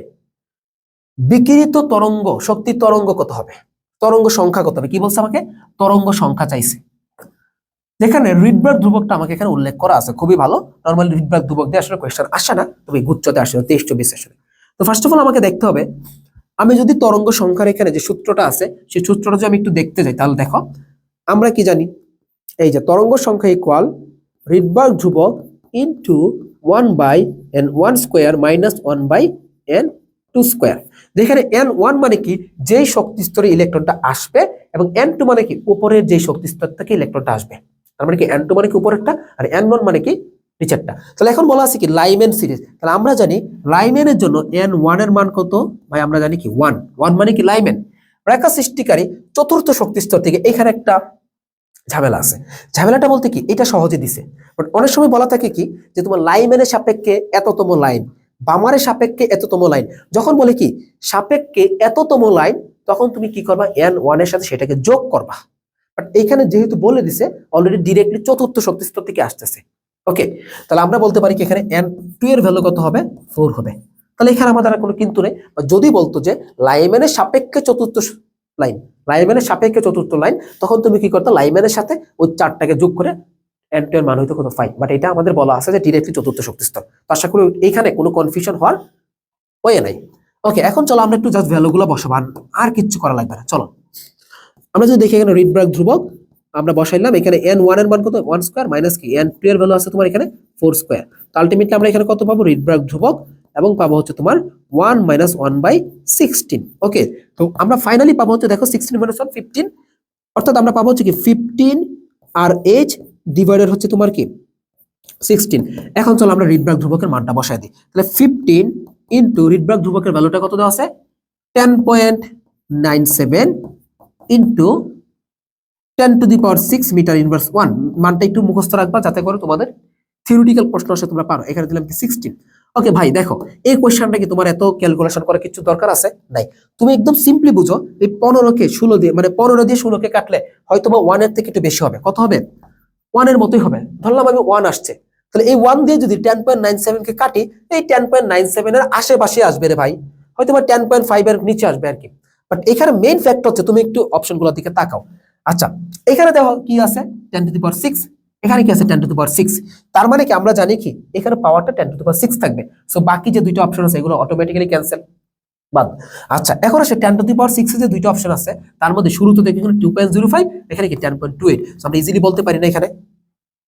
বিকিরিত তরঙ্গ শক্তি তরঙ্গ কত হবে, তরঙ্গ সংখ্যা কত হবে। কি বলছে আমাকে, তরঙ্গ সংখ্যা চাইছে। যেখানে রিডবার্গ ধ্রুবকটা আমাকে এখানে উল্লেখ করা আছে, খুবই ভালো। নরমালি রিডবার্গ ধ্রুবক দিয়ে আসলে কোয়েশ্চেন আসে না, তবে গুচ্ছতে আসে 23-24 সেশনে। তো ফার্স্ট অফ অল আমাকে দেখতে হবে, আমি যদি তরঙ্গ সংখ্যার এখানে যে সূত্রটা আছে সেই সূত্রটা যদি আমি একটু দেখতে যাই, তাহলে দেখো আমরা কি জানি, এই যে তরঙ্গ সংখ্যা ইকুয়াল রিডবার্গ ধ্রুবক into 1/n1 square minus 1/n2 square. যেখানে n1 মানে কি, যেই শক্তি স্তরে ইলেকট্রনটা আসবে, এবং n2 মানে কি উপরের যেই শক্তি স্তর থেকে ইলেকট্রনটা আসবে। তার মানে কি n2 মানে কি উপরেরটা, আর n1 মানে কি নিচেরটা। তাহলে এখন বলা আছে কি লাইম্যান সিরিজ, তাহলে আমরা জানি লাইম্যানের জন্য n1 এর মান কত ভাই, আমরা জানি কি 1 মানে কি লাইম্যান রেখা সৃষ্টিকারী চতুর্থ শক্তি স্তর থেকে। এখানে একটা ঝামেলা আছে, ঝামেলাটা বলতে কি, এটা সহজে দিছে, বাট অনেক সময় বলা থাকে কি যে তোমার লাইম্যানের সাপেক্ষে এততম লাইন, বামারের সাপেক্ষে এততম লাইন। যখন বলে কি সাপেক্ষে এততম লাইন, তখন তুমি কি করবা, n1 এর সাথে সেটাকে যোগ করবা। বাট এখানে যেহেতু বলে দিছে অলরেডি ডিরেক্টলি চতুর্থ শক্তি স্তর থেকে আসতেছে, ওকে, তাহলে আমরা বলতে পারি কি এখানে n2 এর ভ্যালু কত হবে, 4 হবে। তাহলে এখানে আমাদের আর কোনো কিন্তু নেই। যদি বলতো যে লাইম্যানের সাপেক্ষে চতুর্থ লাইন, লাইম্যানের সাপেক্ষে চতুর্থ লাইন, তখন তুমি কি করতে লাইম্যানের সাথে ওই 4টাকে যোগ করে n2 এর মান হইতো কত 5, বাট এটা আমাদের বলা আছে যে ডিরেক্টলি চতুর্থ শক্তি স্তর। তো আশা করি এইখানে কোনো কনফিউশন হওয়ার ওয়ে নাই। ওকে, এখন চলো আমরা একটু জাস্ট ভ্যালুগুলো বসাবো, আর কিচ্ছু করা লাগবে না। চলো আমরা যদি দেখি এখানে রিডবার্গ ধ্রুবক আমরা বসাইলাম, এখানে n1 এর মান কত 1 স্কয়ার মাইনাস কি n2 এর ভ্যালু আছে তোমার এখানে 4 স্কয়ার। তো আলটিমেটলি আমরা এখানে কত পাবো রিডবার্গ ধ্রুবক, এবং পাবো হচ্ছে তোমার 1 মাইনাস 1/16। ওকে, তো আমরা ফাইনালি পাবো হচ্ছে দেখো 16 মাইনাস 1 15, অর্থাৎ আমরা পাবো হচ্ছে কি 15 আর h ডিভাইডেড হচ্ছে তোমার কি 16। এখন চলো আমরা রিডবার্গ ধ্রুবকের মানটা বসাই দিই। তাহলে 15 ইনটু রিডবার্গ ধ্রুবকের ভ্যালুটা কত দেওয়া আছে 10.97 ইনটু 10⁶ মিটার ইনভার্স 1। মানটা একটু মুখস্থ রাখবা যাতে করে তোমাদের থিওরিটিক্যাল প্রশ্ন আসে তোমরা পারো। এখানে দিলাম কি 16। ওকে ভাই দেখো, এই কোশ্চেনটা কি তোমার এত ক্যালকুলেশন করার কিছু দরকার আছে? নাই। তুমি একদম সিম্পলি বুঝো, এই 15কে 16 দিয়ে মানে 15 দিয়ে 16কে কাটলে হয়তো বা 1 এর থেকে একটু বেশি হবে। কত হবে? 1 এর মতোই হবে। ধরলাম আমি 1 আসছে, তাহলে এই 1 দিয়ে যদি 10.97 কে কাটি, এই 10.97 এর আশেপাশে আসবে রে ভাই, হয়তো বা 10.5 এর নিচে আসবে আর কি। বাট এখানে মেইন ফ্যাক্টর হচ্ছে তুমি একটু অপশনগুলোর দিকে তাকাও। আচ্ছা, এখানে দেখো কি আছে 10⁶, এখানে কি আছে 10⁶। তার মানে কি আমরা জানি কি এখানে পাওয়ারটা 10⁶ থাকবে। সো বাকি যে দুইটা অপশন আছে এগুলো অটোমেটিক্যালি ক্যান্সেল, বাদ। আচ্ছা, এখন আসে 10⁶ এর যে দুইটা অপশন আছে তার মধ্যে শুরুতে দেখি এখানে 2.05, এখানে কি 10.28। সো আমরা ইজিলি বলতে পারি না এখানে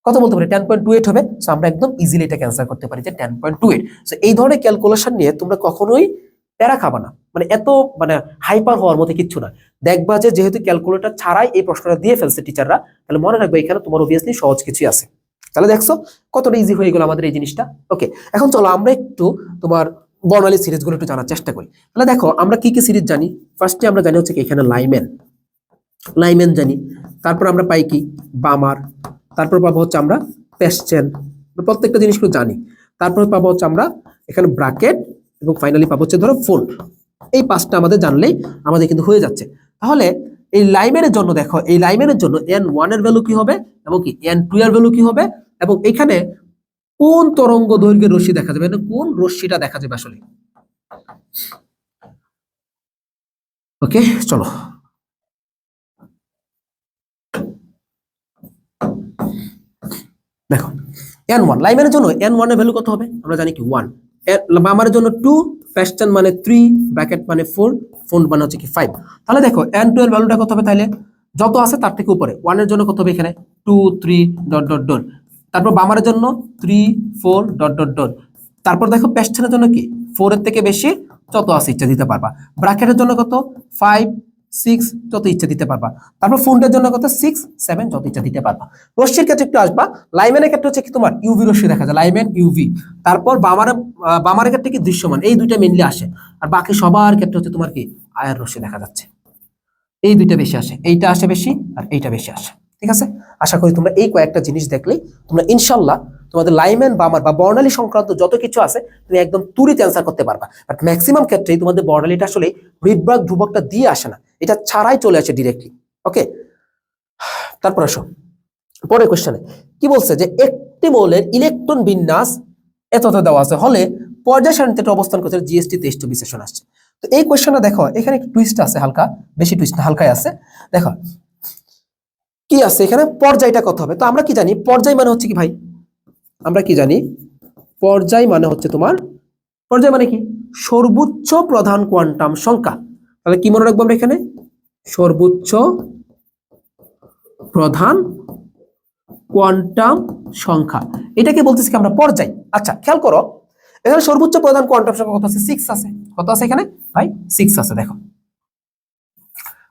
কত বলতে পারি 10.28 হবে। সো আমরা একদম ইজিলি এটা ক্যান্সেল করতে পারি যে 10.28। সো এই ধরনের ক্যালকুলেশন নিয়ে তোমরা কখনোই প্যারা খাবা না, মানে এত মানে হাইপার হওয়ার মতো কিচ্ছু না। দেখবা যে যেহেতু ক্যালকুলেটর ছাড়াই এই প্রশ্নটা দিয়ে ফেলছে টিচাররা, তাহলে মনে রাখবে এখানে তোমার অবভিয়াসলি সহজ কিছুই আছে। তাহলে দেখছো কতটা ইজি হয়ে গেল আমাদের এই জিনিসটা। ওকে, এখন চলো আমরা একটু তোমার বর্ণালী সিরিজগুলো একটু জানার চেষ্টা করি। তাহলে দেখো আমরা কি কি সিরিজ জানি। ফার্স্টে আমরা জানি হচ্ছে কি এখানে লাইম্যান জানি, তারপর আমরা পাই কি বামার, তারপর পাবো হচ্ছে আমরা পেশ্চেন, প্রত্যেকটা জিনিসগুলো জানি। তারপর পাবো হচ্ছে আমরা এখানে ব্র্যাকেট, এবং ফাইনালি পাবো হচ্ছে ধরো ফোল্ড। এই 5টা আমাদের জানলেই আমাদের কিন্তু হয়ে যাচ্ছে। তাহলে এই লাইম্যানের জন্য দেখো, এই লাইম্যানের জন্য n1 এর ভ্যালু কি হবে এবং কি n2 এর ভ্যালু কি হবে, এবং এখানে কোন তরঙ্গ দৈর্ঘ্যের রশ্মি দেখা যাবে, মানে কোন রশ্মিটা দেখা যাবে আসলে। ওকে চলো, দেখো n1 লাইম্যানের জন্য n1 এর ভ্যালু কত হবে আমরা জানি কি 1, বামারের জন্য 2, পেশ্চেন মানে 3, ব্র্যাকেট মানে 4, ফোল্ড মানে হচ্ছে কি 5। তাহলে দেখো n2 এর ভ্যালুটা কত হবে, তাহলে যত আছে তার থেকে উপরে 1 এর জন্য কত হবে এখানে 2 3 ডট ডট ডট, তারপর বামারের জন্য 3 4 ডট ডট ডট, তারপর দেখো পেশ্চেনের জন্য কি 4 এর থেকে বেশি যত আছে ইচ্ছা দিতে পারবা, ব্র্যাকেটের জন্য কত 5 6 যত ইচ্ছা দিতে পারবা, তারপর ফোল্ডের জন্য কত 6 7 যত ইচ্ছা দিতে পারবা। রশ্মির ক্ষেত্রে একটু আসবা, লাইম্যানের ক্ষেত্রে হচ্ছে কি তোমার ইউভি রশ্মি দেখা যায়, লাইম্যান ইউভি। তারপর বামারের ক্ষেত্রে কি দৃশ্যমান, এই দুইটা মেইনলি আসে। আর বাকি সবার ক্ষেত্রে হচ্ছে তোমার কি আয়ার রশ্মি দেখা যাচ্ছে, এই দুইটা বেশি আসে, এইটা আসে বেশি আর এইটা বেশি আসে। ঠিক আছে, আশা করি তোমরা এই কয়েকটা জিনিস দেখলেই তোমরা ইনশাল্লাহ তোমাদের লাইম্যান বামার বা বর্ণালী সংক্রান্ত যত কিছু আছে তুমি একদম তুরিতে অ্যান্সার করতে পারবা। বাট ম্যাক্সিমাম ক্ষেত্রেই তোমাদের বর্ণালীটা আসলে রিডবার্গ ধ্রুবকটা দিয়ে আসে না, এটা ছাড়াই চলে আসে ডিরেক্টলি। ওকে, তারপর আসো পরের কোশ্চেনে কি বলছে যে একটি মৌলের ইলেকট্রন বিন্যাস এতটা দেওয়া আছে হলে পর্যায় সারণীতে একটা অবস্থান করছে জিএসটি 23 বিশ্লেষণ আসছে। তো এই কোশ্চেনটা দেখো এখানে একটু টুইস্ট আছে, হালকা বেশি টুইস্ট না, হালকাই আছে। দেখো কি আছে এখানে, পর্যায়টা কত হবে। তো আমরা কি জানি পর্যায় মানে হচ্ছে কি ভাই, আমরা কি জানি পর্যায় মানে হচ্ছে তোমার, পর্যায় মানে কি সর্বোচ্চ প্রধান কোয়ান্টাম সংখ্যা। তাহলে কি মনে রাখবো আমরা এখানে সর্বোচ্চ প্রধান কোয়ান্টাম সংখ্যা, এটাকে বলতেছি কি আমরা পর্যায়। আচ্ছা খেয়াল করো এখানে সর্বোচ্চ প্রধান কোয়ান্টাম সংখ্যা কত আছে 6 আছে, কত আছে এখানে ভাই 6 আছে, দেখো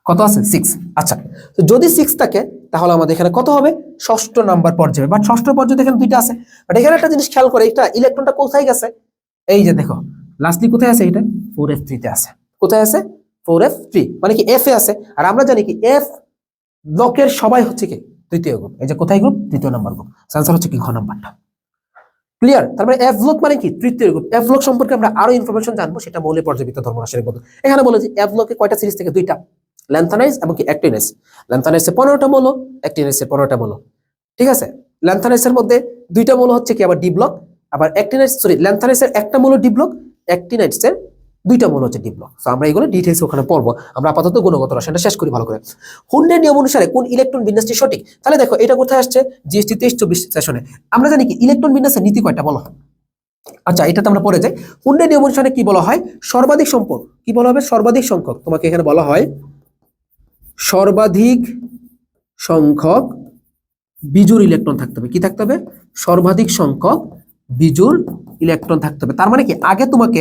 কত আছে 6। আচ্ছা, তো যদি 6 থাকে তাহলে আমাদের এখানে কত হবে ষষ্ঠ নাম্বার পর্যায়ে, বাট ষষ্ঠ পর্যায়ে এখানে দুইটা আছে। বাট এখানে একটা জিনিস খেয়াল করে, এটা ইলেকট্রনটা কোথায় গেছে, এই যে দেখো লাস্টলি কোথায় আছে, এটা 4f3 তে আছে। কোথায় আছে 4f3, মানে কি f এ আছে। আর আমরা জানি কি f ব্লকের সবাই হচ্ছে কি তৃতীয় গ্রুপ, এই যে কোথায় গ্রুপ তৃতীয় নাম্বার গ্রুপ, আনসার হচ্ছে কি ঘ নাম্বারটা। ক্লিয়ার, তারপরে এফ ব্লক মানে কি তৃতীয় গ্রুপ। এফ ব্লক সম্পর্কে আমরা আরো ইনফরমেশন জানবো, সেটা মৌলের পর্যাবৃত্ত ধর্মরাশির মধ্যে। এখানে বলে যে এফ ব্লকে কয়টা সিরিজ থেকে, দুইটা, ল্যান্থানাইজ এবং কি অ্যাক্টিনাইজ। ল্যান্থানাইজে 15টা মৌল, অ্যাক্টিনাইজে 15টা মৌল। ঠিক আছে, ল্যান্থানাইজের মধ্যে দুইটা মৌল হচ্ছে কি আবার ডি ব্লক, আবার অ্যাক্টিনাইজ ল্যান্থানাইজের একটা মৌল ডি ব্লক, অ্যাক্টিনাইজের দুইটা মৌল হচ্ছে ডি ব্লক। তো আমরা এগুলো ডিটেইলস ওখানে পড়বো। আমরা আপাতত গুণগত রসায়নটা শেষ করি ভালো করে। হুন্ডের নিয়ম অনুসারে কোন ইলেকট্রন বিন্যাসটি সঠিক? তাহলে দেখো এটা কোথায় আসছে, জিএসটি 23-24 সেশনে। আমরা জানি কি ইলেকট্রন বিন্যাসের নীতি কয়টা বলো। আচ্ছা এটাতে আমরা পড়ে যাই। হুন্ডের নিয়ম অনুসারে কি বলা হয়, সর্বাধিক সম্পদ কি বলা হবে, সর্বাধিক সংখ্যক, তোমাকে এখানে বলা হয় সর্বাধিক সংখ্যক বিজোড় ইলেকট্রন থাকতে হবে। কি থাকতে হবে, সর্বাধিক সংখ্যক বিজোড় ইলেকট্রন থাকতে হবে। তার মানে কি আগে তোমাকে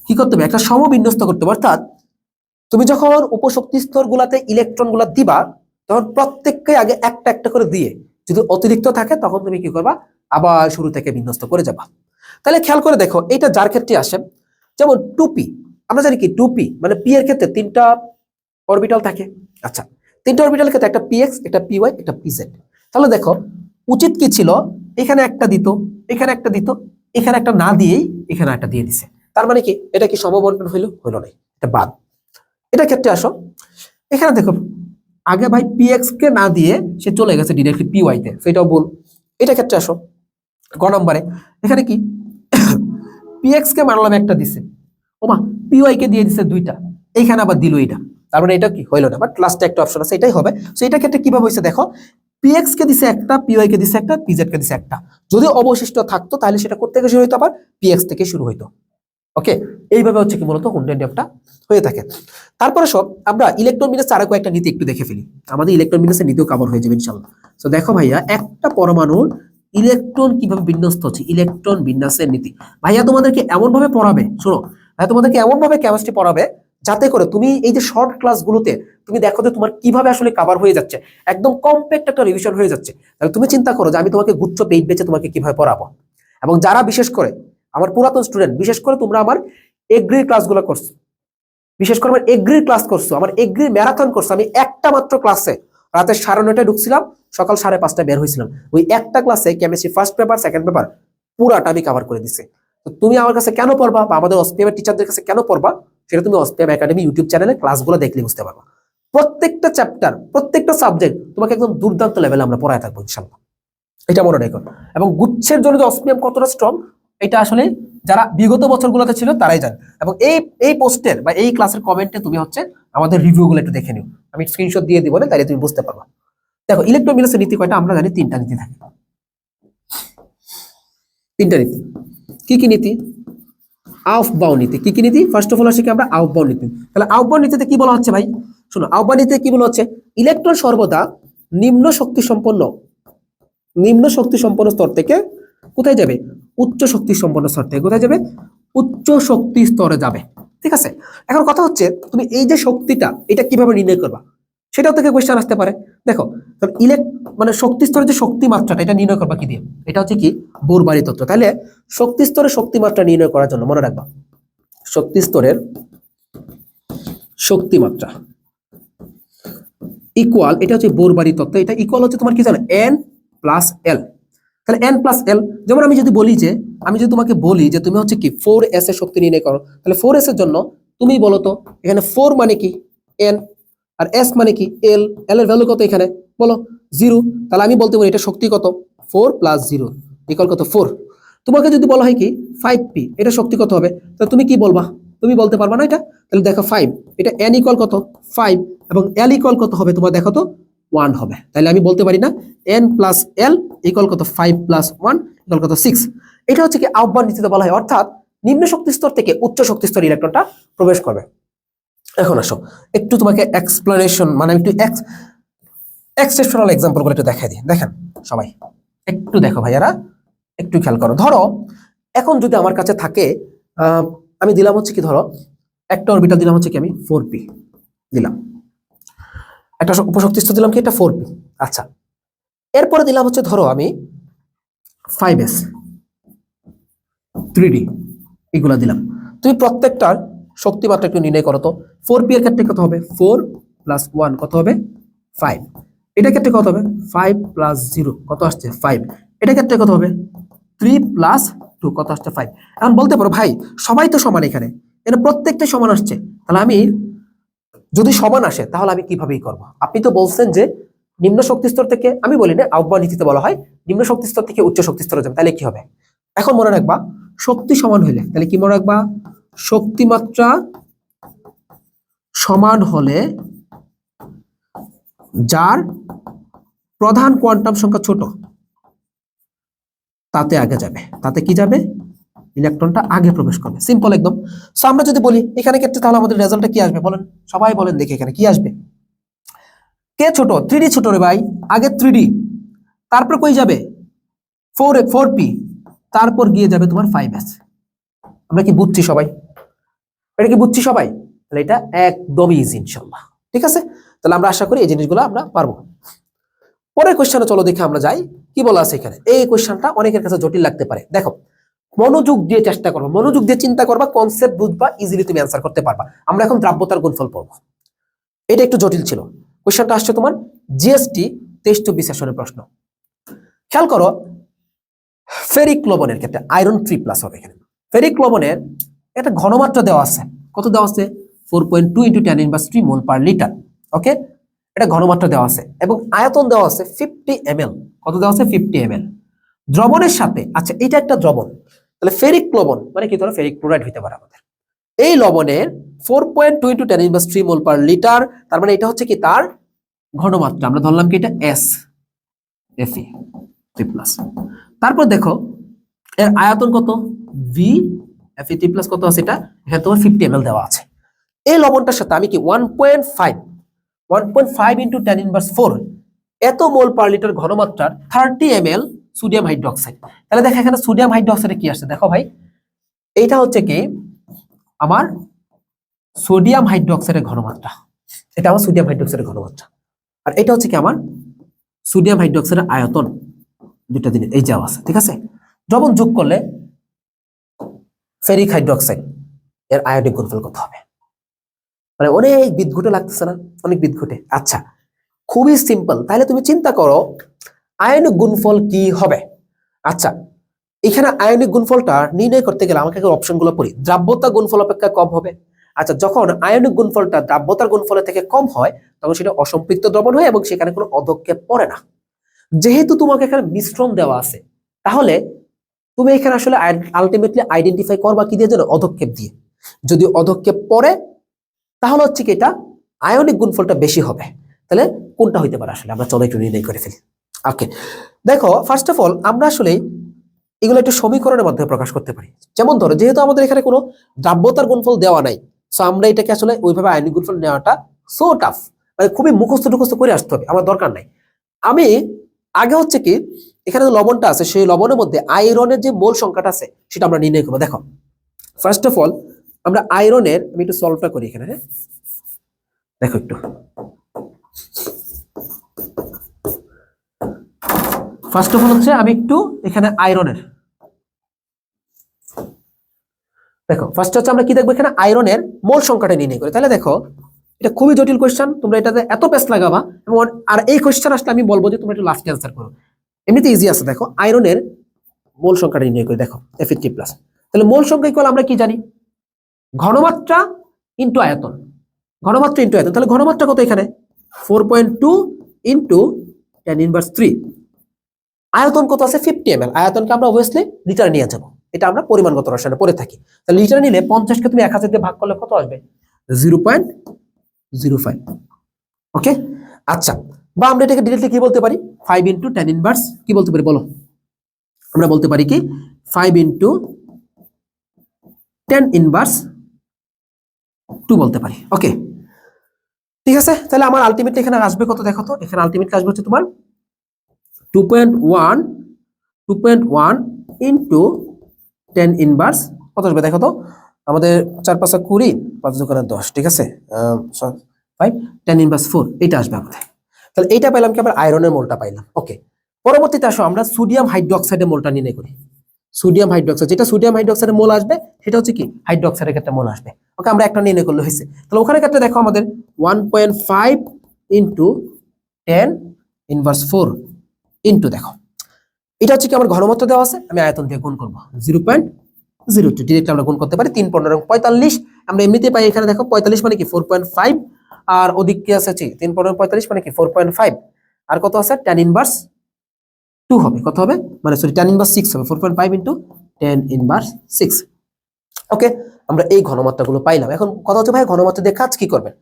কি করতে হবে, একটা সমবিন্যস্ত করতে হবে। অর্থাৎ তুমি যখন উপশক্তি স্তর গুলাতে ইলেকট্রন গুলা দিবা, তখন প্রত্যেককে আগে একটা একটা করে দিয়ে যদি অতিরিক্ত থাকে তখন তুমি কি করবা, আবার শুরু থেকে বিন্যস্ত করে যাবা। তাহলে খেয়াল করে দেখো, এটা যার ক্ষেত্রে আসে, যেমন 2p, আমরা জানি কি 2p মানে p এর ক্ষেত্রে 3টা অরবিটাল থাকে। আচ্ছা 3টা অরবিটালের ক্ষেত্রে একটা px, একটা py, একটা pz। তাহলে দেখো উচিত কি ছিল, এখানে একটা দিত, এখানে একটা দিত, এখানে একটা না দিয়েই এখানে একটা দিয়ে দিছে। তার মানে কি এটা কি সমবন্টন হইলো, হইলো না, এটা বাদ। এটা ক্ষেত্রে আসো, এখানে দেখো আগে ভাই px কে না দিয়ে সে চলে গেছে ডিরেক্টলি py তে, সেটাও ভুল। এটা ক্ষেত্রে আসো, গ নম্বরে এখানে কি px কে মানলাম একটা দিছে, ওমা py কে দিয়ে দিছে দুইটা, এইখানে আবার দিল এটা, তার মানে এটা কি হইলো না, বাট লাস্টে একটা অপশন আছে এটাই হবে। সো এটা ক্ষেত্রে কিভাবে হইছে দেখো, px কে দিছে একটা, py কে দিছে একটা, pz কে দিছে একটা, যদি অবশিষ্ট থাকতো তাহলে সেটা কোথা থেকে শুরু হইতো, আবার px থেকে শুরু হইতো। ওকে, এইভাবে হচ্ছে কি মূলত হুন্ডের নিয়মটা হয়ে থাকে। তারপরে সব আমরা ইলেকট্রন বিন্যাস আরো কয়েকটা নীতি একটু দেখে ফেলি, আমাদের ইলেকট্রন বিন্যাসের নীতিও কভার হয়ে যাবে ইনশাআল্লাহ। তো দেখো ভাইয়া, একটা পরমাণুর ইলেকট্রন কিভাবে বিন্যস্ত হচ্ছে, ইলেকট্রন বিন্যাসের নীতি। ভাইয়া তোমাদেরকে এমন ভাবে পড়াবে, শোনো ভাইয়া তোমাদেরকে এমন ভাবে কেমিস্ট্রি পড়াবে যাতে করে তুমি এই যে শর্ট ক্লাসগুলোতে তুমি দেখো যে তোমার কিভাবে আসলে কভার হয়ে যাচ্ছে, একদম কমপ্যাক্ট একটা রিভিশন হয়ে যাচ্ছে। তাহলে তুমি চিন্তা করো যে আমি তোমাকে গুচ্ছ পেইড বেচে তোমাকে কিভাবে পড়াবো। এবং যারা বিশেষ করে আমার পুরাতন স্টুডেন্ট, বিশেষ করে তোমরা আমার এগ্রির ক্লাসগুলো করছো, বিশেষ করে আমার এগ্রির ক্লাস করছো, আমার এগ্রির ম্যারাথন করছো, আমি একটা মাত্র ক্লাসে রাতে 9:30টায় ঢুকছিলাম, সকাল 5:30টায় বের হয়েছিলাম, ওই একটা ক্লাসে chemistry first paper second paper পুরাটা আমি কভার করে দিছি। তো তুমি আমার কাছে কেন পড়বা, বা আমাদের অসপিএম টিচারদের কাছে কেন পড়বা, সেটা তুমি অসপিএম একাডেমি ইউটিউব চ্যানেলে ক্লাসগুলো দেখলে বুঝতে পারবা। প্রত্যেকটা চ্যাপ্টার, প্রত্যেকটা সাবজেক্ট তোমাকে একদম দুর্দান্ত লেভেলে আমরা পড়ায় থাকবো ইনশাআল্লাহ, এটা মনে রেখো। এবং গুচ্ছের জন্য যে অসপিএম কতটা স্ট্রং, এটা আসলে যারা বিগত বছরগুলোতে ছিল তারাই জানে। এবং এই পোস্টের বা এই ক্লাসের কমেন্টে তুমি হচ্ছে আমাদের রিভিউগুলো একটু দেখে নিও, আমি স্ক্রিনশট দিয়ে দিব না, তাইলে তুমি বুঝতে পারবা। দেখো ইলেকট্রন বিন্যাসের নীতি কয়টা, আমরা জানি 3টা নীতি থাকে, 3টা নীতি। কি কি নীতি, আউফবাউন্ড নীতি। কি কি নীতি, ফার্স্ট অফ অল আসি কি আমরা আউফবাউন্ড নীতি। তাহলে আউফবাউন্ড নীতিতে কি বলা হচ্ছে ভাই, শোনো আউফবাউন্ড নীতিতে কি বলা হচ্ছে, ইলেকট্রন সর্বদা নিম্ন শক্তি সম্পন্ন স্তর থেকে কোথায় যাবে, উচ্চ শক্তি সম্পন্ন স্তর থেকে কোথায় যাবে, উচ্চ শক্তি স্তরে যাবে। ঠিক আছে, এখন কথা হচ্ছে তুমি এই যে শক্তিটা এটা কিভাবে নির্ণয় করবা, সেটাও থেকে কোয়েশ্চেন আসতে পারে। দেখো মানে শক্তি স্তরের যে শক্তি মাত্রাটা এটা নির্ণয় করবা কি দিয়ে, এটা হচ্ছে কি বোর-বাড়ি তত্ত্ব। তাহলে শক্তি স্তরের শক্তি মাত্রা নির্ণয় করার জন্য মনে রাখবা, শক্তি স্তরের শক্তি মাত্রা ইকুয়াল, এটা হচ্ছে বোর-বাড়ি তত্ত্ব, এটা ইকুয়াল হচ্ছে তোমার কি জানো, n+l। তাহলে n+l, যেমন আমি যদি বলি যে, আমি যদি তোমাকে বলি যে তুমি হচ্ছে কি 4s এর শক্তি নির্ণয় করো, তাহলে 4s এর জন্য তুমি বলো তো এখানে 4 মানে কি n, আর s মানে কি l, l এর ভ্যালু কত এখানে বলো 0। তাহলে আমি বলতে পারি এটা শক্তি কত, 4 + 0 ইকুয়াল কত 4। তোমাকে যদি বলা হয় কি 5p, এটা শক্তি কত হবে, তাহলে তুমি কি বলবা, তুমি বলতে পারবা না এটা। তাহলে দেখো 5, এটা n ইকুয়াল কত 5, এবং l ইকুয়াল কত হবে তোমার দেখো তো 1 হবে। তাহলে আমি বলতে পারি না n+l ইকুয়াল কত 5 + 1 ইকুয়াল কত 6। এটা হচ্ছে কি আহ্বান নীতিতে বলা হয়, অর্থাৎ নিম্ন শক্তি স্তর থেকে উচ্চ শক্তি স্তরে ইলেকট্রনটা প্রবেশ করবে। এখন আসো একটু তোমাকে এক্সপ্লেনেশন, মানে একটু এক্সেপশনাল এক্সাম্পল করে একটু দেখাই দিই। দেখেন সবাই একটু দেখো ভাইয়ারা, একটু খেয়াল করো। ধরো এখন যদি আমার কাছে থাকে, আমি দিলাম হচ্ছে কি, ধরো একটা অরবিটাল দিলাম হচ্ছে কি আমি 4p দিলাম, একটা উপশক্তি স্তর দিলাম কি এটা 4p। আচ্ছা এরপরে দিলাম হচ্ছে ধরো আমি 5s 3d, এগুলা দিলাম। তুমি প্রত্যেকটার শক্তি মাত্রা একটু নির্ণয় করো তো। 4p এর ক্ষেত্রে কত হবে, 4 + 1 কত হবে 5, এটার ক্ষেত্রে কত হবে 5 + 0 কত আসছে 5, এটার ক্ষেত্রে কত হবে 3 + 2 কত আসছে 5। এখন বলতে পারো ভাই সবাই তো সমান, এখানে এটা প্রত্যেকটাই সমান আসছে, তাহলে আমি যদি সমান আসে তাহলে আমি কিভাবেই করব। আপনি তো বলছেন যে নিম্ন শক্তি স্তর থেকে, আমি বলি না আহ্বান নীতিতে বলা হয় নিম্ন শক্তি স্তর থেকে উচ্চ শক্তি স্তরে যাবে, তাহলে কি হবে। এখন মনে রাখবা শক্তি সমান হইলে, তাহলে কি মনে রাখবা, শক্তি মাত্রা সমান হলে যার প্রধান কোয়ান্টাম সংখ্যা ছোট তাতে আগে যাবে। তাতে কি যাবে? ইলেকট্রনটা আগে প্রবেশ করবে। সিম্পল একদম। সো আমরা যদি বলি এখানে ক্ষেত্রে তাহলে আমাদের রেজাল্টটা কি আসবে বলেন? সবাই বলেন দেখি এখানে কি আসবে। কে ছোট? 3D ছোট রে ভাই। আগে 3D, তারপর কই যাবে? 4p, তারপর গিয়ে যাবে তোমার 5s। আমরা কি বুঝছি সবাই? এটা কি বুঝছি সবাই? তাহলে এটা একদমই ইজি ইনশাআল্লাহ। ঠিক আছে, তাহলে আমরা আশা করি এই জিনিসগুলো আমরা পারবো। পরের কোশ্চেনে চলো দেখে আমরা যাই কি বলা আছে এখানে। এই কোশ্চেনটা অনেকের কাছে জটিল লাগতে পারে। দেখো, মনোযোগ দিয়ে চেষ্টা করবা, মনোযোগ দিয়ে চিন্তা করবা, কনসেপ্ট বুঝবা, ইজিলি তুমি অ্যান্সার করতে পারবা। আমরা এখন দ্রাব্যতার গুণফল পড়বো। এটা একটু জটিল ছিল। কোশ্চেনটা আসছে তোমার জিএসটি 23-24 সেশনের প্রশ্ন। খেয়াল করো, ফেরিক লবণের ক্ষেত্রে আয়রন 3+ হবে এখানে। ফেরিক লবণের একটা ঘনমাত্রা দেওয়া আছে। কত দেওয়া আছে? 4.2 × 10⁻³ মোল পার লিটার। ওকে, এটা ঘনমাত্রা দেওয়া আছে এবং আয়তন দেওয়া আছে 50 ml। কত দেওয়া আছে? 50 ml। দ্রবণের সাথে, আচ্ছা এটা একটা দ্রবণ, তাহলে ফেরিক লবণ মানে কি? ধরো ফেরিক ক্লোরাইড হতে পারে আমাদের। এই লবণের 4.2 × 10⁻³ মোল পার লিটার, তার মানে এটা হচ্ছে কি তার ঘনমাত্রা। আমরা ধরলাম কি এটা S Fe 3+। তারপর দেখো এর আয়তন কত? V Fe 3+ কত আছে? এটা এখানে তোমার 50 ml দেওয়া আছে। এই লবণটার সাথে আমি কি 1.5 × 10⁻⁴ এত মোল পার লিটার ঘনমাত্রার 30 ml সোডিয়াম হাইড্রোক্সাইড। তাহলে দেখো এখানে সোডিয়াম হাইড্রোক্সাইডে কি আসছে? দেখো ভাই, এইটা হচ্ছে কি আমার সোডিয়াম হাইড্রোক্সাইডের ঘনমাত্রা। এটা আমার সোডিয়াম হাইড্রোক্সাইডের ঘনমাত্রা। আর এটা হচ্ছে কি আমার সোডিয়াম হাইড্রোক্সাইডের আয়তন। দুটো জিনিস এই যাওয়া আছে। ঠিক আছে, দ্রবণ যোগ করলে ফেরিক হাইড্রোক্সাইড এর আয়নিক গুণফল কত হবে? মানে অনেক বিদঘুটে লাগতেছে না? অনেক বিদঘুটে। আচ্ছা, খুবই সিম্পল। তাহলে তুমি চিন্তা করো আয়নিক গুণফল কি হবে। আচ্ছা, এখানে আয়নিক গুণফলটা নির্ণয় করতে গেলে আমাকে অপশনগুলো পড়ি। দ্রাব্যতা গুণফল অপেক্ষা কম হবে। আচ্ছা, যখন আয়নিক গুণফলটা দ্রাব্যতার গুণফলের থেকে কম হয় তখন সেটা অসম্পৃক্ত দ্রবণ হয় এবং সেখানে কোনো অধক্ষেপ পড়ে না। যেহেতু তোমাকে এখানে মিশ্রণ দেওয়া আছে, তাহলে তুমি এখানে আসলে আলটিমেটলি আইডেন্টিফাই করবা কি দিয়ে? যেন অধক্ষেপ দিয়ে। যদি অধক্ষেপ পড়ে তাহলে হচ্ছে কি এটা আয়নিক গুণফলটা বেশি হবে। তাহলে কোনটা হইতে পারে আসলে? আমরা চলো একটু নির্ণয় করে ফেলি। ওকে, দেখো ফার্স্ট অফ অল আমরা আসলে এগুলো একটু সমীকরণের মাধ্যমে প্রকাশ করতে পারি। যেমন ধরো, যেহেতু আমাদের এখানে কোনো দ্রাব্যতার গুণফল দেওয়া নাই, সো আমরা এটাকে আসলে ওইভাবে আয়নিক গুণফল নেওয়াটা সো টাফ, মানে খুবই মুখস্থ করে আসতে হবে, আমার দরকার নাই। আমি আগে হচ্ছে কি এখানে যে লবণটা আছে সেই লবণের মধ্যে আয়রনের যে মোল সংখ্যাটা আছে সেটা আমরা নির্ণয় করবো। দেখো ফার্স্ট অফ অল আমরা আয়রনের, আমি একটু সলভটা করি এখানে। হ্যাঁ, দেখো একটু, ফার্স্ট অফ অল হচ্ছে আমি একটু এখানে আয়রনের, দেখো ফার্স্ট হচ্ছে আমরা কি দেখবো এখানে আয়রনের মোল সংখ্যাটা নির্ণয় করি। তাহলে দেখো এটা খুবই জটিল কোশ্চেন, তোমরা এটাতে এত পেস লাগাবা এবং আর এই কোশ্চেন আসলে আমি বলবো যে তোমরা একটু লাস্ট অ্যান্সার করো। এমনিতে ইজি আছে। দেখো আয়রনের মোল সংখ্যাটা নির্ণয় করি। দেখো Fe3+, তাহলে মোল সংখ্যা ইকুয়াল আমরা কি জানি? ঘনমাত্রা ইনটু আয়তন। ঘনমাত্রা ইনটু আয়তন, তাহলে ঘনমাত্রা কত এখানে? 4.2 × 10⁻³। আয়তন কত আছে? 50 ml। আয়তনকে আমরা অবভিয়াসলি লিটারে নিয়ে যাব, এটা আমরা পরিমাণগত রসায়নে পড়ে থাকি। তাহলে লিটারে নিলে 50 কে তুমি 1000 দিয়ে ভাগ করলে কত আসবে? 0.05। ওকে, আচ্ছা, বা আমরা এটাকে ডিরেক্টলি কি বলতে পারি? 5 × 10⁻, কি বলতে পারি বলো? আমরা বলতে পারি কি 5 × 10⁻² বলতে পারি। ওকে, ঠিক আছে। তাহলে আমার আলটিমেটলি এখানে আসবে কত? দেখো তো এখানে আলটিমেটলি আসবে হচ্ছে তোমার 2.1 × 10⁻, কত আসবে দেখো তো? আমাদের 4 × 5 = 20, 5 × 2 = 10। ঠিক আছে, 5 10⁻⁴ এটা আসবে আমাদের। তাহলে এইটা পেলাম কি? আবার আয়রনের মোলটা পাইলাম। ওকে, পরবর্তীতে আসো আমরা সোডিয়াম হাইড্রোক্সাইডের মোলটা নির্ণয় করি। সোডিয়াম হাইড্রোক্সাইড, যেটা সোডিয়াম হাইড্রোক্সাইডের মোল আসবে সেটা হচ্ছে কি হাইড্রোক্সাইডের ক্ষেত্রে মোল আসবে। ওকে, আমরা একটা নির্ণয় করলে হয়েছে। তাহলে ওখানে ক্ষেত্রে দেখো আমাদের 1.5 × 10⁻⁴ ইনটু, দেখো এটা হচ্ছে কি আমার ঘনমাত্রা দেওয়া আছে, আমি আয়তন দিয়ে গুণ করব 0.02। ডিরেক্ট আমরা গুণ করতে পারি। 3 15 এবং 45 আমরা এমনিতেই পাই। এখানে দেখো 45 মানে কি 4.5, আর ওদিক কি আছে? 3 15 45 মানে কি 4.5, আর কত আছে? 10⁻² হবে। কত হবে? মানে সরি 10⁻6 হবে। 4.5 × 10⁻6। ওকে, আমরা এই ঘনমাত্রাগুলো পাইলাম। এখন কথা হচ্ছে ভাই ঘনমাত্রা দিয়ে কাজ কি করবেন?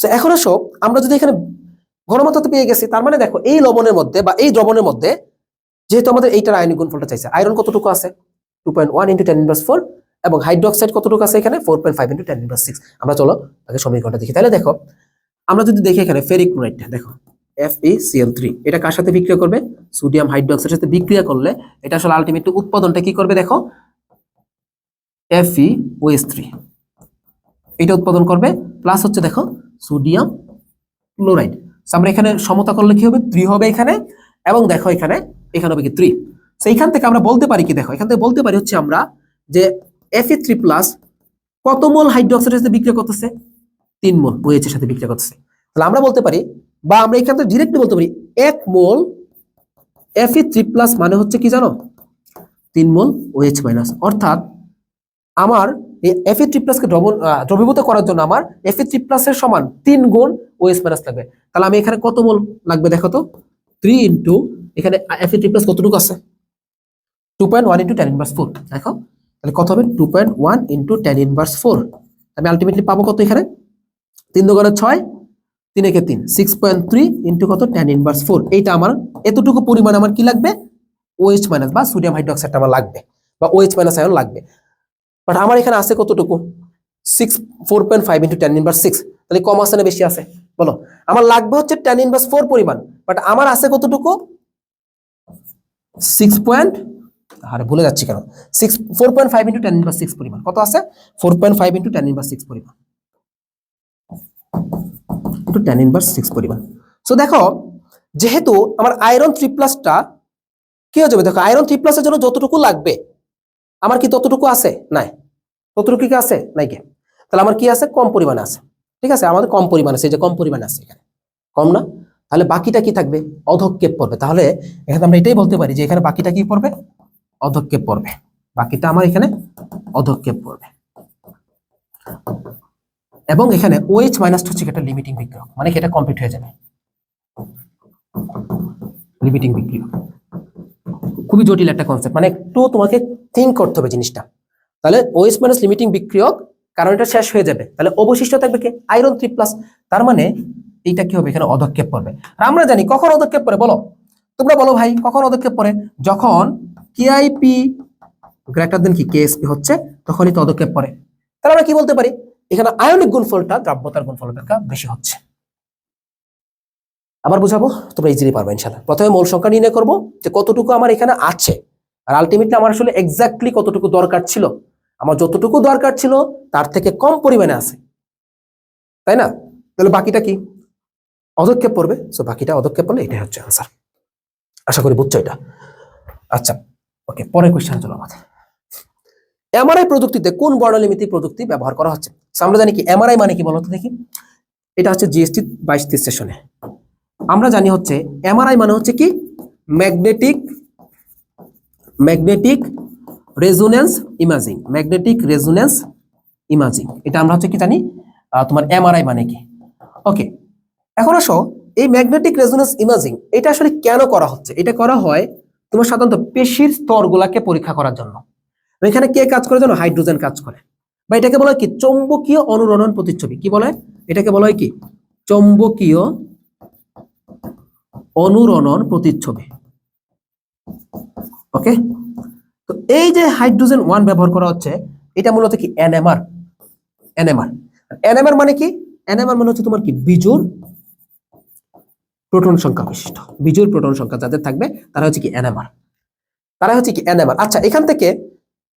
তো এখন আসো আমরা যদি এখানে ঘনমাত্রা তো পেয়ে গেছি, তার মানে দেখো এই লবণের মধ্যে বা এই দ্রবণের মধ্যে যেহেতু আমাদের এইটার আয়নিক গুণফলটা চাইছে, আয়রন কতটুকু আছে 2.1 × 10⁻⁴, এবং হাইড্রোক্সাইড কতটুকু আছে এখানে 4.5 × 10⁻⁶। আমরা চলো আগে সমীকরণটা দেখি। তাহলে দেখো আমরা যদি দেখি এখানে ফেরিক ক্লোরাইডটা দেখো FeCl3, এটা কার সাথে বিক্রিয়া করবে? সোডিয়াম হাইড্রোক্সাইডের সাথে বিক্রিয়া করলে এটা আসলে আলটিমেটলি উৎপাদনটা কি করবে দেখো, FeOH3 এটা উৎপাদন করবে, প্লাস হচ্ছে দেখো সোডিয়াম ক্লোরাইড। আমরা এখানে সমতা করলে কি হবে 3 হবে এখানে, এবং দেখো এখানে হবে কি 3। সেইখান থেকে আমরা বলতে পারি কি, দেখো এখান থেকে বলতে পারি হচ্ছে আমরা যে Fe3+ কত মোল হাইড্রোক্সাইডের সাথে বিক্রিয়া করতেছে? 3 মোল OH এর সাথে বিক্রিয়া করতেছে। তাহলে আমরা বলতে পারি, বা আমরা এখান থেকে ডিরেক্টলি বলতে পারি 1 মোল Fe3+ মানে হচ্ছে কি জানো, 3 মোল OH-, অর্থাৎ আমার এই Fe3+ কে দ্রবীভূত করার জন্য আমার Fe3+ এর সমান 3 গুণ OH- লাগবে। তাহলে আমি এখানে কত মোল লাগবে দেখো তো, 3 ইনটু এখানে Fe3+ কতটুকু আছে 2.1 × 10⁻⁴। দেখো তাহলে কত হবে 2.1 × 10⁻⁴। আমি আলটিমেটলি পাবো কত এখানে 3 × 6, 3 × 3 6.3 ইনটু কত 10⁻⁴। এইটা আমার এতটুকু পরিমাণ আমার কি লাগবে OH- বা সোডিয়াম হাইড্রোক্সাইড আমার লাগবে, বা OH- আয়ন লাগবে। বাট আমার এখানে আছে কতটুকু 4.5 × 10⁻⁶। তাহলে কম আছে না বেশি আছে বলো? আমার লাগবে হচ্ছে 10⁻⁴ পরিমাণ, বাট আমার আছে কতটুকু ভুলে যাচ্ছি কেন 4.5 × 10⁻⁶ পরিমাণ। কত আছে 4.5 × 10⁻⁶ পরিমাণ, 10⁻⁶ পরিমাণ। সো দেখো যেহেতু আমার আয়রন 3+টা কি হয়ে যাবে, দেখো আয়রন 3+ এর জন্য যতটুকু লাগবে আমার কি ততটুকু আছে? নাই। ততটুকু কি আছে? নাই কে? তাহলে আমার কি আছে? কম পরিমাণে আছে। ঠিক আছে, আমাদের কম পরিমাণে আছে, এই যে কম পরিমাণে আছে এখানে, কম না? তাহলে বাকিটা কি থাকবে? অধক্ষেপ পড়বে। তাহলে এখানে আমরা এটাই বলতে পারি যে এখানে বাকিটা কি পড়বে? অধক্ষেপ পড়বে। বাকিটা আমার এখানে অধক্ষেপ পড়বে। এবং এখানে OH- হচ্ছে একটা লিমিটিং বিক্রিয়ক, মানে এটা কমপ্লিট হয়ে যাবে। লিমিটিং বিক্রিয়ক খুবই জটিল একটা কনসেপ্ট, মানে একটু তোমাকে থিঙ্ক করতে হবে জিনিসটা। তাহলে OH- লিমিটিং বিক্রিয়ক, কারণ এটা শেষ হয়ে যাবে, তাহলে অবশিষ্ট থাকবে কি আয়রন 3+। তার মানে এইটা কি হবে এখানে অধক্ষেপ পড়বে। আর আমরা জানি কখন অধক্ষেপ পড়ে বলো, তোমরা বলো ভাই কখন অধক্ষেপ পড়ে? যখন KIP গ্রেটার কি KSP হচ্ছে তখনই তো অধক্ষেপ পড়ে। তাহলে আমরা কি বলতে পারি এখানে আয়নিক গুণফলটা দ্রাব্যতার গুণফল অপেক্ষা বেশি হচ্ছে। আবার বুঝাবো, তোমরা ইজিলি পারবে ইনশাআল্লাহ। প্রথমে মোল সংখ্যা নির্ণয় করব যে কতটুকু আমার এখানে আছে, আর আলটিমেটলি আমার আসলে এক্স্যাক্টলি কতটুকু দরকার ছিল। আমার যতটুকু দরকার ছিল তার থেকে কম পরিমাণে আছে, তাই না? তাহলে বাকিটা কি অধক্ষেপ পড়বে। সো বাকিটা অধক্ষেপ পড়লে এটাই হচ্ছে আনসার। আশা করি বুঝছো এটা। আচ্ছা ওকে, পরের কোশ্চেন চলো আমাদের। এমআরআই প্রযুক্তিতে কোন বর্ণলিমিতি প্রযুক্তি ব্যবহার করা হচ্ছে? আমরা জানি কি এমআরআই মানে কি বলো তো দেখি। এটা হচ্ছে জিএসটি 22 সেশনে আমরা জানি হচ্ছে এমআরআই মানে হচ্ছে কি magnetic resonance imaging. Magnetic resonance imaging, এটা আমরা হচ্ছে কি জানি তোমার এমআরআই মানে কি। ওকে, এখন আসো এই ম্যাগনেটিক রেজোনেন্স ইমেজিং এটা আসলে কেন করা হচ্ছে? এটা করা হয় তোমার সাধারণত পেশির স্তরগুলোকে পরীক্ষা করার জন্য। এখানে কে কাজ করে জানো? হাইড্রোজেন কাজ করে, বা এটাকে বলা হয় কি চৌম্বকীয় অনুরণন প্রতিচ্ছবি। কি বলে? এটাকে বলা হয় কি চৌম্বকীয় অনুরণন প্রতিচ্ছবি। ওকে, তো এই যে হাইড্রোজেন 1 ব্যবহার করা হচ্ছে এটা মূলত কি এনএমআর। এনএমআর মানে কি? এনএমআর মানে হচ্ছে তোমার কি বিজোড় প্রোটন সংখ্যা বিশিষ্ট। বিজোড় প্রোটন সংখ্যা যাদের থাকবে তারা হচ্ছে কি এনএমআর। আচ্ছা, এখান থেকে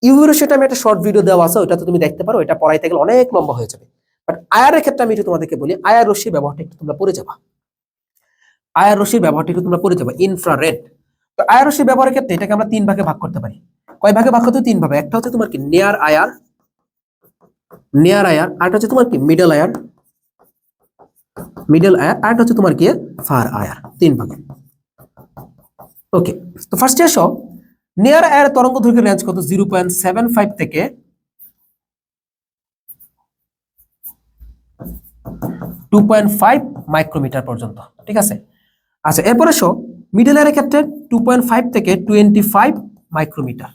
ইউভি রশ্মিটা আমি একটা শর্ট ভিডিও দেওয়া আছে, ওইটা তো তুমি দেখতে পারো। এটা পড়াইতে গেলে অনেক লম্বা হয়ে যাবে। বাট আয়ার এর ক্ষেত্রে আমি একটু তোমাদেরকে বলি, আয়ার রশ্মির ব্যবহারটা একটু তোমরা পড়ে যাবা। ইনফ্রারেড। তো আয়ার রশ্মির ব্যবহারের ক্ষেত্রে এটাকে আমরা 3 ভাগে ভাগ করতে পারি। কয় ভাগে ভাগ করতে? 3 ভাবে। একটা হচ্ছে তোমার কি নিয়ার আয়ার, আর একটা হচ্ছে তোমার কি মিডল আয়ার, আর একটা হচ্ছে তোমার কি ফার আয়ার। 3 ভাগে। ওকে, তো ফার্স্টে আসো নিয়ার আয়ার তরঙ্গ দৈর্ঘ্যের রেঞ্জ কত? 0.75 থেকে 2.5 মাইক্রোমিটার পর্যন্ত। ঠিক আছে, আচ্ছা এরপর আসো মিডল এয়ারের ক্ষেত্রে 2.5 থেকে 25 মাইক্রোমিটার।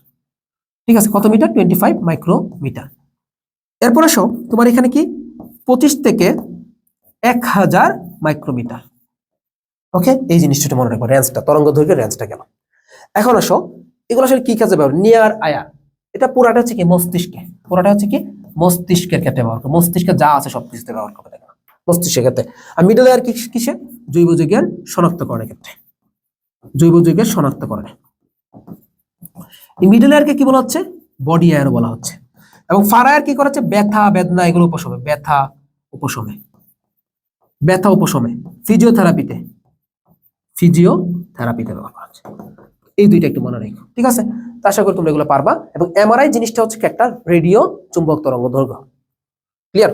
ঠিক আছে, কত মিটার? 25 মাইক্রোমিটার। এরপর আসো তোমার এখানে কি 25 থেকে 1000 মাইক্রোমিটার। ওকে, এই জিনিসটা মনে রাখবো, রেঞ্জটা, তরঙ্গ দৈর্ঘ্যের রেঞ্জটা গেল। এখন আসো, এগুলো আসলে কি কাজে ব্যবহার, নিয়ার আয়ার, এটা পুরাটা হচ্ছে কি মস্তিষ্কে, পুরাটা হচ্ছে কি মস্তিষ্কের ক্ষেত্রে ব্যবহার করবে, মস্তিষ্কে যা আছে সব কিছুতে ব্যবহার করবে, দেখো মস্তিষ্কের ক্ষেত্রে। আর মিডল এয়ার কিসে, জৈব যৌগের শনাক্তকরণের ক্ষেত্রে, জৈব যৌগের শনাক্তকরণে। এই মিডল এয়ারকে কি বলা হচ্ছে, বডি এয়ার বলা হচ্ছে। এবং ফার এয়ার কি করা হচ্ছে, ব্যথা বেদনা এগুলো উপশমে, ব্যথা উপশমে, ব্যথা উপশমে, ফিজিওথেরাপিতে, ফিজিওথেরাপিতে ব্যবহার করা হচ্ছে। এই দুইটা একটু মনে রাখো, ঠিক আছে? তো আশা করি তোমরা এগুলো পারবা। এবং এমআরআই জিনিসটা হচ্ছে কি একটা রেডিও চুম্বক তরঙ্গ দৈর্ঘ্য। ক্লিয়ার?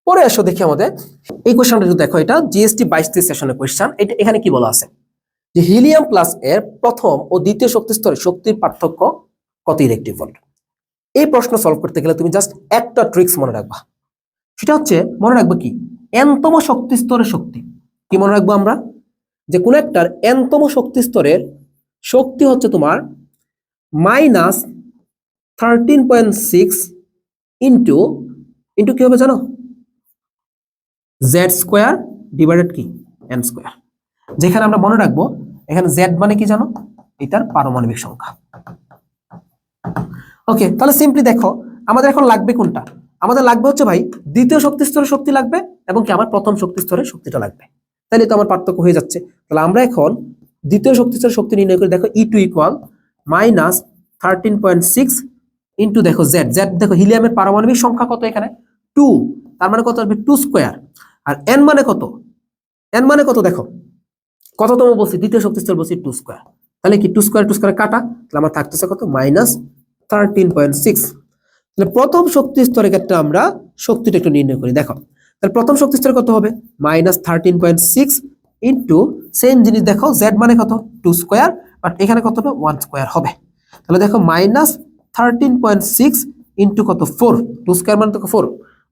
পরে আসো দেখি আমাদের এই কোশ্চেনটা যদি দেখো, এটা জিএসটি 22 সেশনের কোশ্চেন। এটা এখানে কি বলা আছে যে হিলিয়াম প্লাস এর প্রথম ও দ্বিতীয় শক্তি স্তরে শক্তির পার্থক্য কত ইলেকট্রিক ভোল্ট। এই প্রশ্ন সলভ করতে গেলে তুমি জাস্ট একটা ট্রিক্স মনে রাখবা, সেটা হচ্ছে মনে রাখবা কি এনতম শক্তি স্তরের শক্তি। কি মনে রাখবো আমরা, যে কোন একটার এনতম শক্তি স্তরের শক্তি হচ্ছে তোমার -13.6 ইন্টু ইন্টু কি হবে জানো, জেড স্কোয়ার ডিভাইডেড কি এন স্কোয়ার। যেখানে আমরা মনে রাখবো এখানে জেড মানে কি জানো, এটার পারমাণবিক সংখ্যা। ওকে, তাহলে সিম্পলি দেখো আমাদের এখন লাগবে কোনটা, আমাদের লাগবে হচ্ছে ভাই দ্বিতীয় শক্তি স্তরের শক্তি লাগবে এবং কি আমার প্রথম শক্তি স্তরের শক্তিটা লাগবে। তাহলে তো আমার পার্থক্য হয়ে যাচ্ছে। তাহলে আমরা এখন দ্বিতীয় শক্তি স্তরের শক্তি নির্ণয় করে দেখো E2 ইকুয়াল -13.6 ইন্টু দেখো জেড, জেড দেখো হিলিয়ামের পারমাণবিক সংখ্যা কত এখানে 2, তার মানে কত আসবে 2 স্কোয়ার। আর এন মানে কত, এন মানে কত দেখো কততম বলছি, দ্বিতীয় শক্তি স্তর বলছি 2 স্কোয়ার। তাহলে কি 2 স্কোয়ার 2 স্কোয়ার কাটা, তাহলে আমার থাকতেছে কত -13.6। তাহলে প্রথম শক্তি স্তরের ক্ষেত্রে আমরা শক্তিটা একটু নির্ণয় করি। দেখো তাহলে প্রথম শক্তি স্তরে কত হবে -13.6 ইন্টু সেম জিনিস দেখো জেড মানে কত 2 স্কোয়ার, বাট এখানে কত হবে 1 স্কোয়ার হবে। তাহলে দেখো -13.6 ইন্টু কত 4, 2 স্কোয়ার মানে তো 4,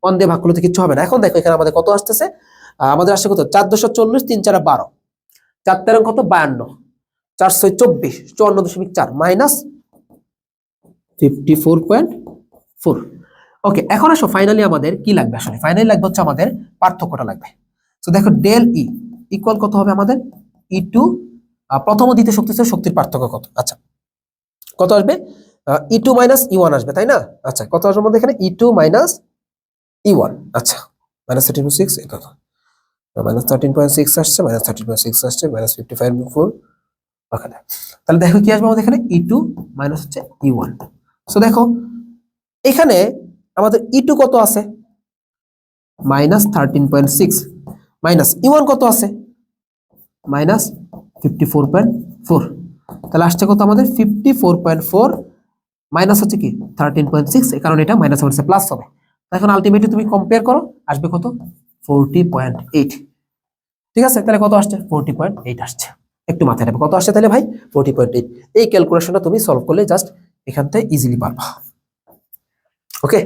1 দিয়ে ভাগ করলে তো কিছু হবে না। এখন দেখো এখানে আমাদের কত আসতেছে, আমাদের আসছে কত 440, 3 4 12, 4 13 কত 52, 4 6 24, 54.4 মাইনাস 54.4। ওকে, এখন আসো ফাইনালি আমাদের কি লাগবে, আসলে ফাইনালি লাগবে হচ্ছে আমাদের পার্থক্যটা লাগবে। তো দেখো ডেল ই ইকুয়াল কত হবে আমাদের E2 প্রথম ও দ্বিতীয় শক্তি স্তরের শক্তির পার্থক্য কত। আচ্ছা কত আসবে, E2 মাইনাস E1 আসবে তাই না। আচ্ছা কত আসবে আমাদের এখানে E2 মাইনাস E1। আচ্ছা -13.6 এটা -13.6 আসছে, -13.6 আসছে, -55.4। ওকে, তাহলে দেখো কি আসবে আমাদের এখানে E2 মাইনাস হচ্ছে E1। সো দেখো এখানে আমাদের E2 কত আছে -13.6 মাইনাস E1 কত আছে -54.4। তাহলে আসছে কত আমাদের 54.4 মাইনাস হচ্ছে কি 13.6, এই কারণে এটা মাইনাস হচ্ছে প্লাস হবে। এখন আলটিমেটলি তুমি কম্পেয়ার করো আসবে কত 40.8। ঠিক আছে, তাহলে কত আসছে 40.8 আসছে। একটু মাথায় রাখবে কত আসছে তাহলে ভাই 40.8। এই ক্যালকুলেশনটা তুমি সলভ করলে জাস্ট এখান থেকে ইজিলি পারবা। ওকে,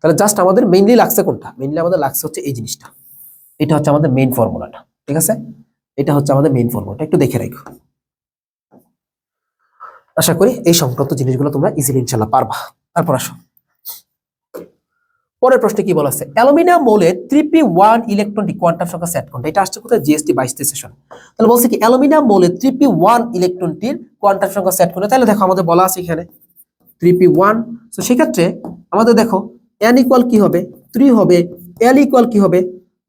তাহলে জাস্ট আমাদের মেইনলি লাগছে কোনটা, মেইনলি আমাদের লাগছে হচ্ছে এই জিনিসটা, এটা হচ্ছে আমাদের মেইন ফর্মুলাটা। ঠিক আছে, এটা হচ্ছে আমাদের মেইন ফর্মুলাটা, একটু দেখে রাখো। আশা করি এই সংক্রান্ত জিনিসগুলো তোমরা ইজিলি ইনশাআল্লাহ পারবা। তারপর আসো পরের প্রশ্নে কি বলা আছে, অ্যালুমিনিয়াম মৌলের 3p1 ইলেকট্রনটি কোয়ান্টাম সংখ্যা সেট কোনটা। এটা আসছে কোথায় জিএসটি 22 সেশন। তাহলে বলছে কি অ্যালুমিনিয়াম মৌলের 3p1 ইলেকট্রনটির কোয়ান্টাম সংখ্যা সেট কোনটা। তাহলে দেখো আমাদের বলা আছে এখানে 3p1। তো সেক্ষেত্রে আমাদের দেখো n ইকুয়াল কি হবে 3 হবে, l ইকুয়াল কি হবে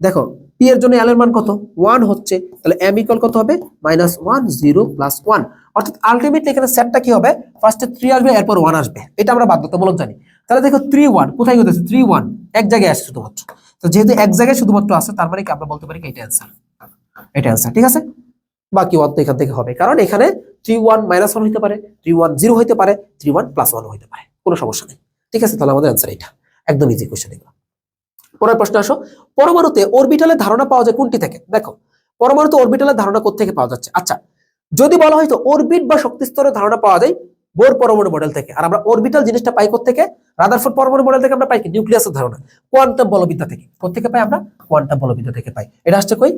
দেখো p এর জন্য l এর মান কত 1 হচ্ছে, তাহলে m ইকুয়াল কত হবে -1 0 + 1। অর্থাৎ আলটিমেটলি এখানে সেটটা কি হবে, ফার্স্টে 3 আসবে এরপর 1 আসবে, এটা আমরা বাধ্যতামূলক জানি। তাহলে দেখো 3 1 কোথায় হতেছে 3 1 এক জায়গায় আসছে শুধুমাত্র। তো যেহেতু এক জায়গায় শুধুমাত্র আছে তার মানে কি আমরা বলতে পারি কি এটা অ্যানসার, এটা অ্যানসার। ঠিক আছে, বাকি 1 তো এখান থেকে হবে, কারণ এখানে 3 1 -1 হতে পারে, 3 1 0 হতে পারে, 3 1 + 1 হতে পারে, কোনো সমস্যা নেই। ঠিক আছে, তাহলে আমাদের অ্যানসার এটা, একদম ইজি কোশ্চেন এগুলো। পরের প্রশ্ন আসো, পরমাণুতে অরবিটালের ধারণা পাওয়া যায় কোনটি থেকে। দেখো পরমাণুতে অরবিটালের ধারণা কোথা থেকে পাওয়া যাচ্ছে। আচ্ছা যদি বলা হয় তো অরবিট বা শক্তি স্তরের ধারণা পাওয়া যায় বোর পরমাণু মডেল থেকে, আর আমরা অরবিটাল জিনিসটা পাই কোত্থেকে, রাদারফোর্ড পরমাণু মডেল থেকে আমরা পাই কি নিউক্লিয়াসের ধারণা, কোয়ান্টাম বলবিদ্যা থেকে। কোত্থেকে পাই আমরা, কোয়ান্টাম বলবিদ্যা থেকে পাই। এটা আসছে কই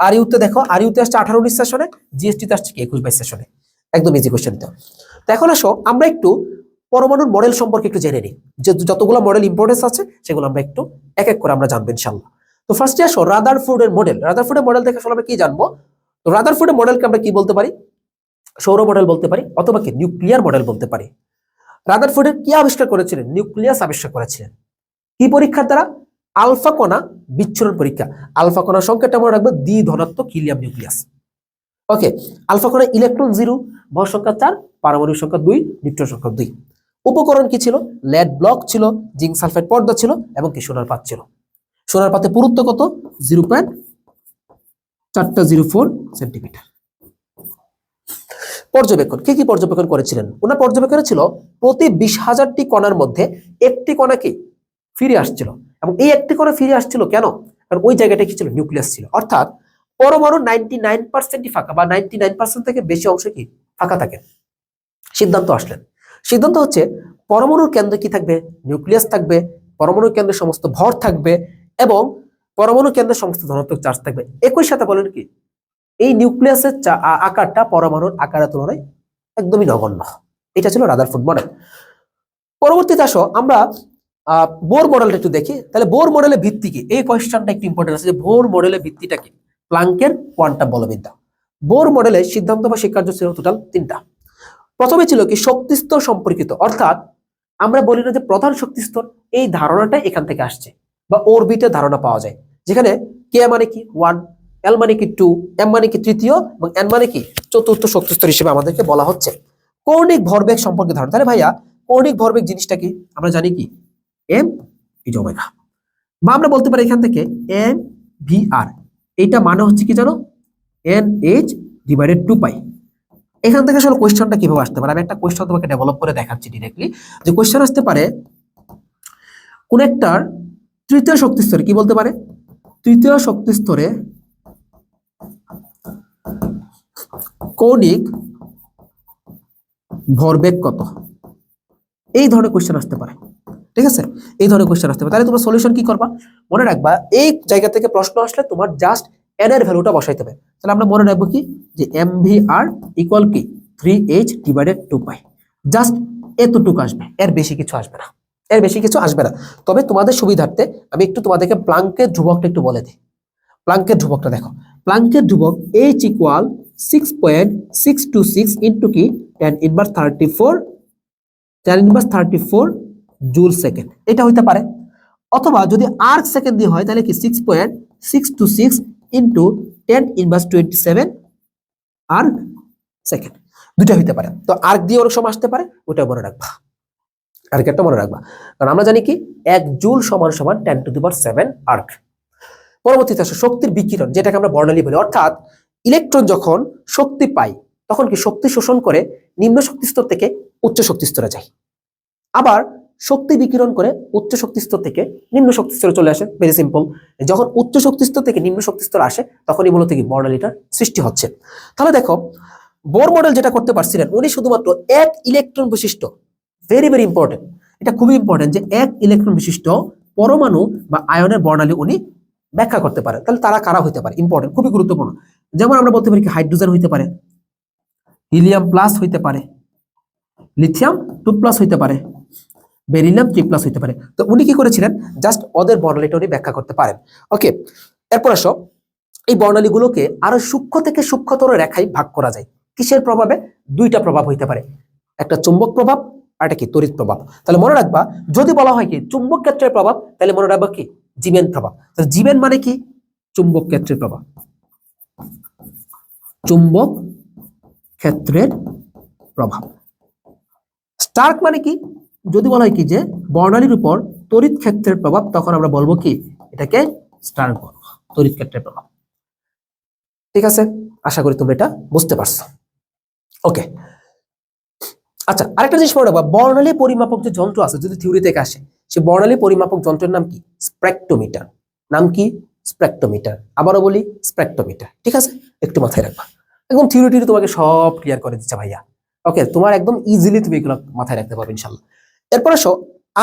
আর ইউতে, দেখো আর ইউতে আসছে 18 19 সেশনে, জিএসটি তে আসছে কি 21 22 সেশনে, একদম ইজি কোশ্চেন। তো এখন আসো আমরা একটু পরমাণুর মডেল সম্পর্কে একটু জেনে নিই, যে যতগুলো মডেল ইম্পর্টেন্স আছে সেগুলো আমরা একটু এক এক করে আমরা জানবো ইনশাআল্লাহ। তো ফার্স্টে আসো রাদারফোর্ডের মডেল। রাদারফোর্ডের মডেল দেখে আসলে আমরা কি জানবো? তো রাদারফোর্ডের মডেলকে আমরা কি বলতে পারি? সৌর মডেল বলতে পারি, অথবা কি নিউক্লিয়ার মডেল বলতে পারি। রাদারফোর্ডের কি আবিষ্কার করেছিলেন? নিউক্লিয়াস আবিষ্কার করেছিলেন। কি পরীক্ষার দ্বারা? আলফা কণা বিচ্ছুরণ পরীক্ষা। আলফা কণার সংখ্যাটা মনে রাখবে দ্বিধনাত্মক হিলিয়াম নিউক্লিয়াস। ওকে, আলফা কণা ইলেকট্রন 0, ভর সংখ্যা 4, পারমাণবিক সংখ্যা 2, নিউট্রন সংখ্যা 2। উপকরণ কি ছিল? লেড ব্লক ছিল, জিঙ্ক সালফাইড পর্দা ছিল, এবং কি সোনার পাত ছিল। সোনার পাতে পুরুত্ব কত? 0.404 সেন্টিমিটার। পর্যবেক্ষণ, কি কি পর্যবেক্ষণ করেছিলেন? ওনার পর্যবেক্ষণ ছিল প্রতি 20,000টি কণার মধ্যে একটি কণা কি ফিরে আসছিল, এবং এই একটি কণা ফিরে আসছিল কেন? কারণ ওই জায়গাটা কি ছিল? নিউক্লিয়াস ছিল। অর্থাৎ পরমাণু 99%ই ফাঁকা, বা 99% থেকে বেশি অংশ কি ফাঁকা থাকে। সিদ্ধান্ত আসলেন, সিদ্ধান্ত হচ্ছে পরমাণুর কেন্দ্রে কি থাকবে? নিউক্লিয়াস থাকবে, পরমাণুর কেন্দ্রে সমস্ত ভর থাকবে, এবং পরমাণুর কেন্দ্রে সমস্ত ধনাত্মক চার্জ থাকবে। একই সাথে বলেন কি এই নিউক্লিয়াসের আকারটা পরমাণুর আকারের তুলনায় একদমই নগণ্য। এটা ছিল রাদারফোর্ড মডেল। পরবর্তীতে আসো আমরা বোর মডেলটা একটু দেখি। তাহলে বোর মডেলের ভিত্তি কি? এই কোয়েশ্চনটা একটু ইম্পর্টেন্ট আছে যে বোর মডেলের ভিত্তিটা কি? প্লাঙ্কের কোয়ান্টাম বলবিদ্যা। বোর মডেলের সিদ্ধান্ত বা শিক্ষার্য ছিল টোটাল 3টা। প্রথমে ছিল কি শক্তিস্তর সম্পর্কিত, অর্থাৎ আমরা বলি না যে প্রধান শক্তিস্তর, এই ধারণাটা এখান থেকে আসছে, বা অরবিটের ধারণা পাওয়া যায়, যেখানে কে মানে কি 1, এল মানে কি 2, এম মানে কি তৃতীয়, এবং এন মানে কি চতুর্থ শক্তিস্তর হিসেবে আমাদেরকে বলা হচ্ছে। কৌণিক ভরবেগ সম্পর্কে ধারণা। তাহলে ভাইয়া কৌণিক ভরবেগ জিনিসটা কি? আমরা জানি কি এম ইজ ওমেগা, বা আমরা বলতে পারি এখান থেকে এম ভি আর, এইটা মানে হচ্ছে কি জানো? এন এইচ ডিভাইডেড 2 পাই। এখান থেকে আসলে কোয়েশ্চনটা কিভাবে আসতে পারে? আমি একটা কোয়েশ্চন তোমাকে ডেভেলপ করে দেখাচ্ছি ডিরেক্টলি। যে কোয়েশ্চন আসতে পারে কোন একটার তৃতীয় শক্তি স্তরে, কি বলতে পারে? তৃতীয় শক্তি স্তরে কৌণিক ভরবেগ কত? এই ধরনের কোয়েশ্চেন আসতে পারে, ঠিক আছে? এই ধরনের কোয়েশ্চেন আসতে পারে। তাহলে তোমার সলিউশন কি করবা? মনে রাখবা এই জায়গা থেকে প্রশ্ন আসলে তোমার জাস্ট এন এর ভ্যালুটা বসাইতে হবে। তাহলে আমরা মনে রাখবো কি যে এম ভি আর ইকুয়াল কি 3h ডিভাইডেড 2 পাই। জাস্ট এতটুকু আসবে, এর বেশি কিছু আসবে না, এর বেশি কিছু আসবে না। তবে তোমাদের সুবিধার্থে আমি একটু তোমাদেরকে প্লাঙ্কের ধ্রুবকটা একটু বলে দিই। প্লাঙ্কের ধ্রুবকটা দেখো। প্লাঙ্কের ধ্রুবক h ইকুয়াল 6.626 ইন্টু কি tan ইনভার্স 34 জুল সেকেন্ড, এটা হইতে পারে। অথবা যদি আর্ক সেকেন্ড দিয়ে হয় তাহলে কি 6.626 ইন্টু 10 ইনভার্স 27 আর্ক সেকেন্ড, দুটা হইতে পারে। তো আর্ক দিয়ে অনেক সময় আসতে পারে, ওটা মনে রাখবা, আর্কেরটা মনে রাখবা। কারণ আমরা জানি কি 1 জুল সমান সমান 10⁻7 আর্ক। পরবর্তীতে আসে শক্তির বিকিরণ, যেটাকে আমরা বর্ণালী বলি। অর্থাৎ ইলেকট্রন যখন শক্তি পায় তখন কি শক্তি শোষণ করে নিম্ন শক্তি স্তর থেকে উচ্চ শক্তি স্তরে যায়, আবার শক্তি বিকিরণ করে উচ্চ শক্তি স্তর থেকে নিম্ন শক্তি স্তরে চলে আসে। ভেরি সিম্পল, যখন উচ্চ শক্তি স্তর থেকে নিম্ন শক্তি স্তর আসে তখনই মূলত কি বর্ণালীটার সৃষ্টি হচ্ছে। তাহলে দেখো বোর মডেল যেটা করতে পারছিলেন, উনি শুধুমাত্র এক ইলেকট্রন বিশিষ্ট, ভেরি ভেরি ইম্পর্টেন্ট, এটা খুবই ইম্পর্টেন্ট, যে এক ইলেকট্রন বিশিষ্ট পরমাণু বা আয়নের বর্ণালী উনি ব্যাখ্যা করতে পারে। তাহলে তারা কারা হইতে পারে? ইম্পর্টেন্ট, খুবই গুরুত্বপূর্ণ। যেমন আমরা বলতে পারি কি হাইড্রোজেন হইতে পারে, হিলিয়াম প্লাস হইতে পারে, লিথিয়াম 2 প্লাস হইতে পারে, বেরিলিয়াম 3 প্লাস হইতে পারে। তো উনি কি করেছিলেন? জাস্ট ওদের বর্ণালীটা উনি ব্যাখ্যা করতে পারেন। ওকে, এরপর আসো এই বর্ণালীগুলোকে আরো সূক্ষ্ম থেকে সূক্ষ্মতর রেখায় ভাগ করা যায়। কিসের প্রভাবে? দুইটা প্রভাব হইতে পারে, একটা চুম্বক প্রভাব আর একটা কি তড়িৎ প্রভাব। তাহলে মনে রাখবা যদি বলা হয় কি চুম্বক ক্ষেত্রের প্রভাব, তাহলে মনে রাখবা কি জীবেন প্রভাব। তাহলে জীবেন মানে কি চুম্বক ক্ষেত্রের প্রভাব, চুম্বক ক্ষেত্রের প্রভাব। স্টার্ক মানে কি? যদি বলা হয় কি যে বর্ণালীর উপর তড়িৎ ক্ষেত্রের প্রভাব, তখন আমরা বলবো কি এটাকে স্টার্ক বলবো, তড়িৎ ক্ষেত্রের প্রভাব। ঠিক আছে, আশা করি তোমরা এটা বুঝতে পারছো। ওকে, আচ্ছা আরেকটা জিনিস মনে রাখবা, বর্ণালী পরিমাপক যে যন্ত্র আছে যদি থিওরি থেকে আসে, সে বর্ণালী পরিমাপক যন্ত্রের নাম কি? স্পেকট্রোমিটার। নাম কি? স্পেকট্রোমিটার। আবারও বলি স্পেকট্রোমিটার। ঠিক আছে, একটু মাথায় রাখবা। একদম থিওরি তোমাকে সব ক্লিয়ার করে দিচ্ছে ভাইয়া। ওকে, তোমার একদম ইজিলি তুমি এগুলো মাথায় রাখতে পারবে ইনশাল্লাহ। এরপর আসো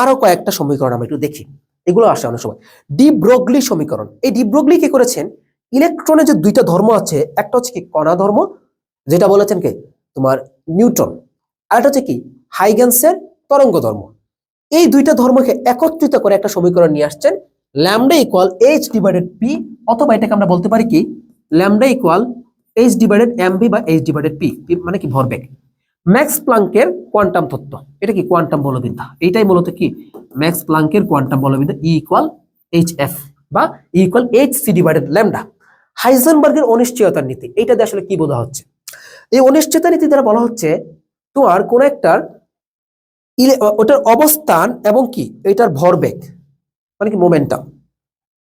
আরো কয়েকটা সমীকরণ আমরা একটু দেখি, এগুলো আসে অনেক সময়। ডি ব্রগলি সমীকরণ। এই ডি ব্রগলি কি করেছেন? ইলেকট্রনের যে দুইটা ধর্ম আছে, একটা হচ্ছে কি কণা ধর্ম, যেটা বলেছেন কে? তোমার নিউটন। আর একটা হচ্ছে কি হাইগেন্সের তরঙ্গ ধর্ম। এই দুইটা ধর্মকে একত্রিত করে একটা সমীকরণ নিয়ে আসছেন, lambda equal H divided P, অথবা এটাকে আমরা বলতে পারি কি lambda equal H divided MV বা এইচ ডিভাইডেড পি, মানে কি ভরবেগ। ম্যাক্স প্লাঙ্কের কোয়ান্টাম তত্ত্ব, এটা কি কোয়ান্টাম বলবিদ্যা, এইটাই মূলত কি ম্যাক্স প্লাঙ্কের কোয়ান্টাম বলবিদ্যা, ই ইকুয়াল এইচ এফ বা E equal H C divided lambda. হাইজেনবার্গের অনিশ্চয়তার নীতি, এইটাতে আসলে কি বোঝা হচ্ছে? এই অনিশ্চয়তা নীতি দ্বারা বলা হচ্ছে তোমার কোন একটার ওটার অবস্থান এবং কি এটার ভরবেগ মানে কি মোমেন্টাম,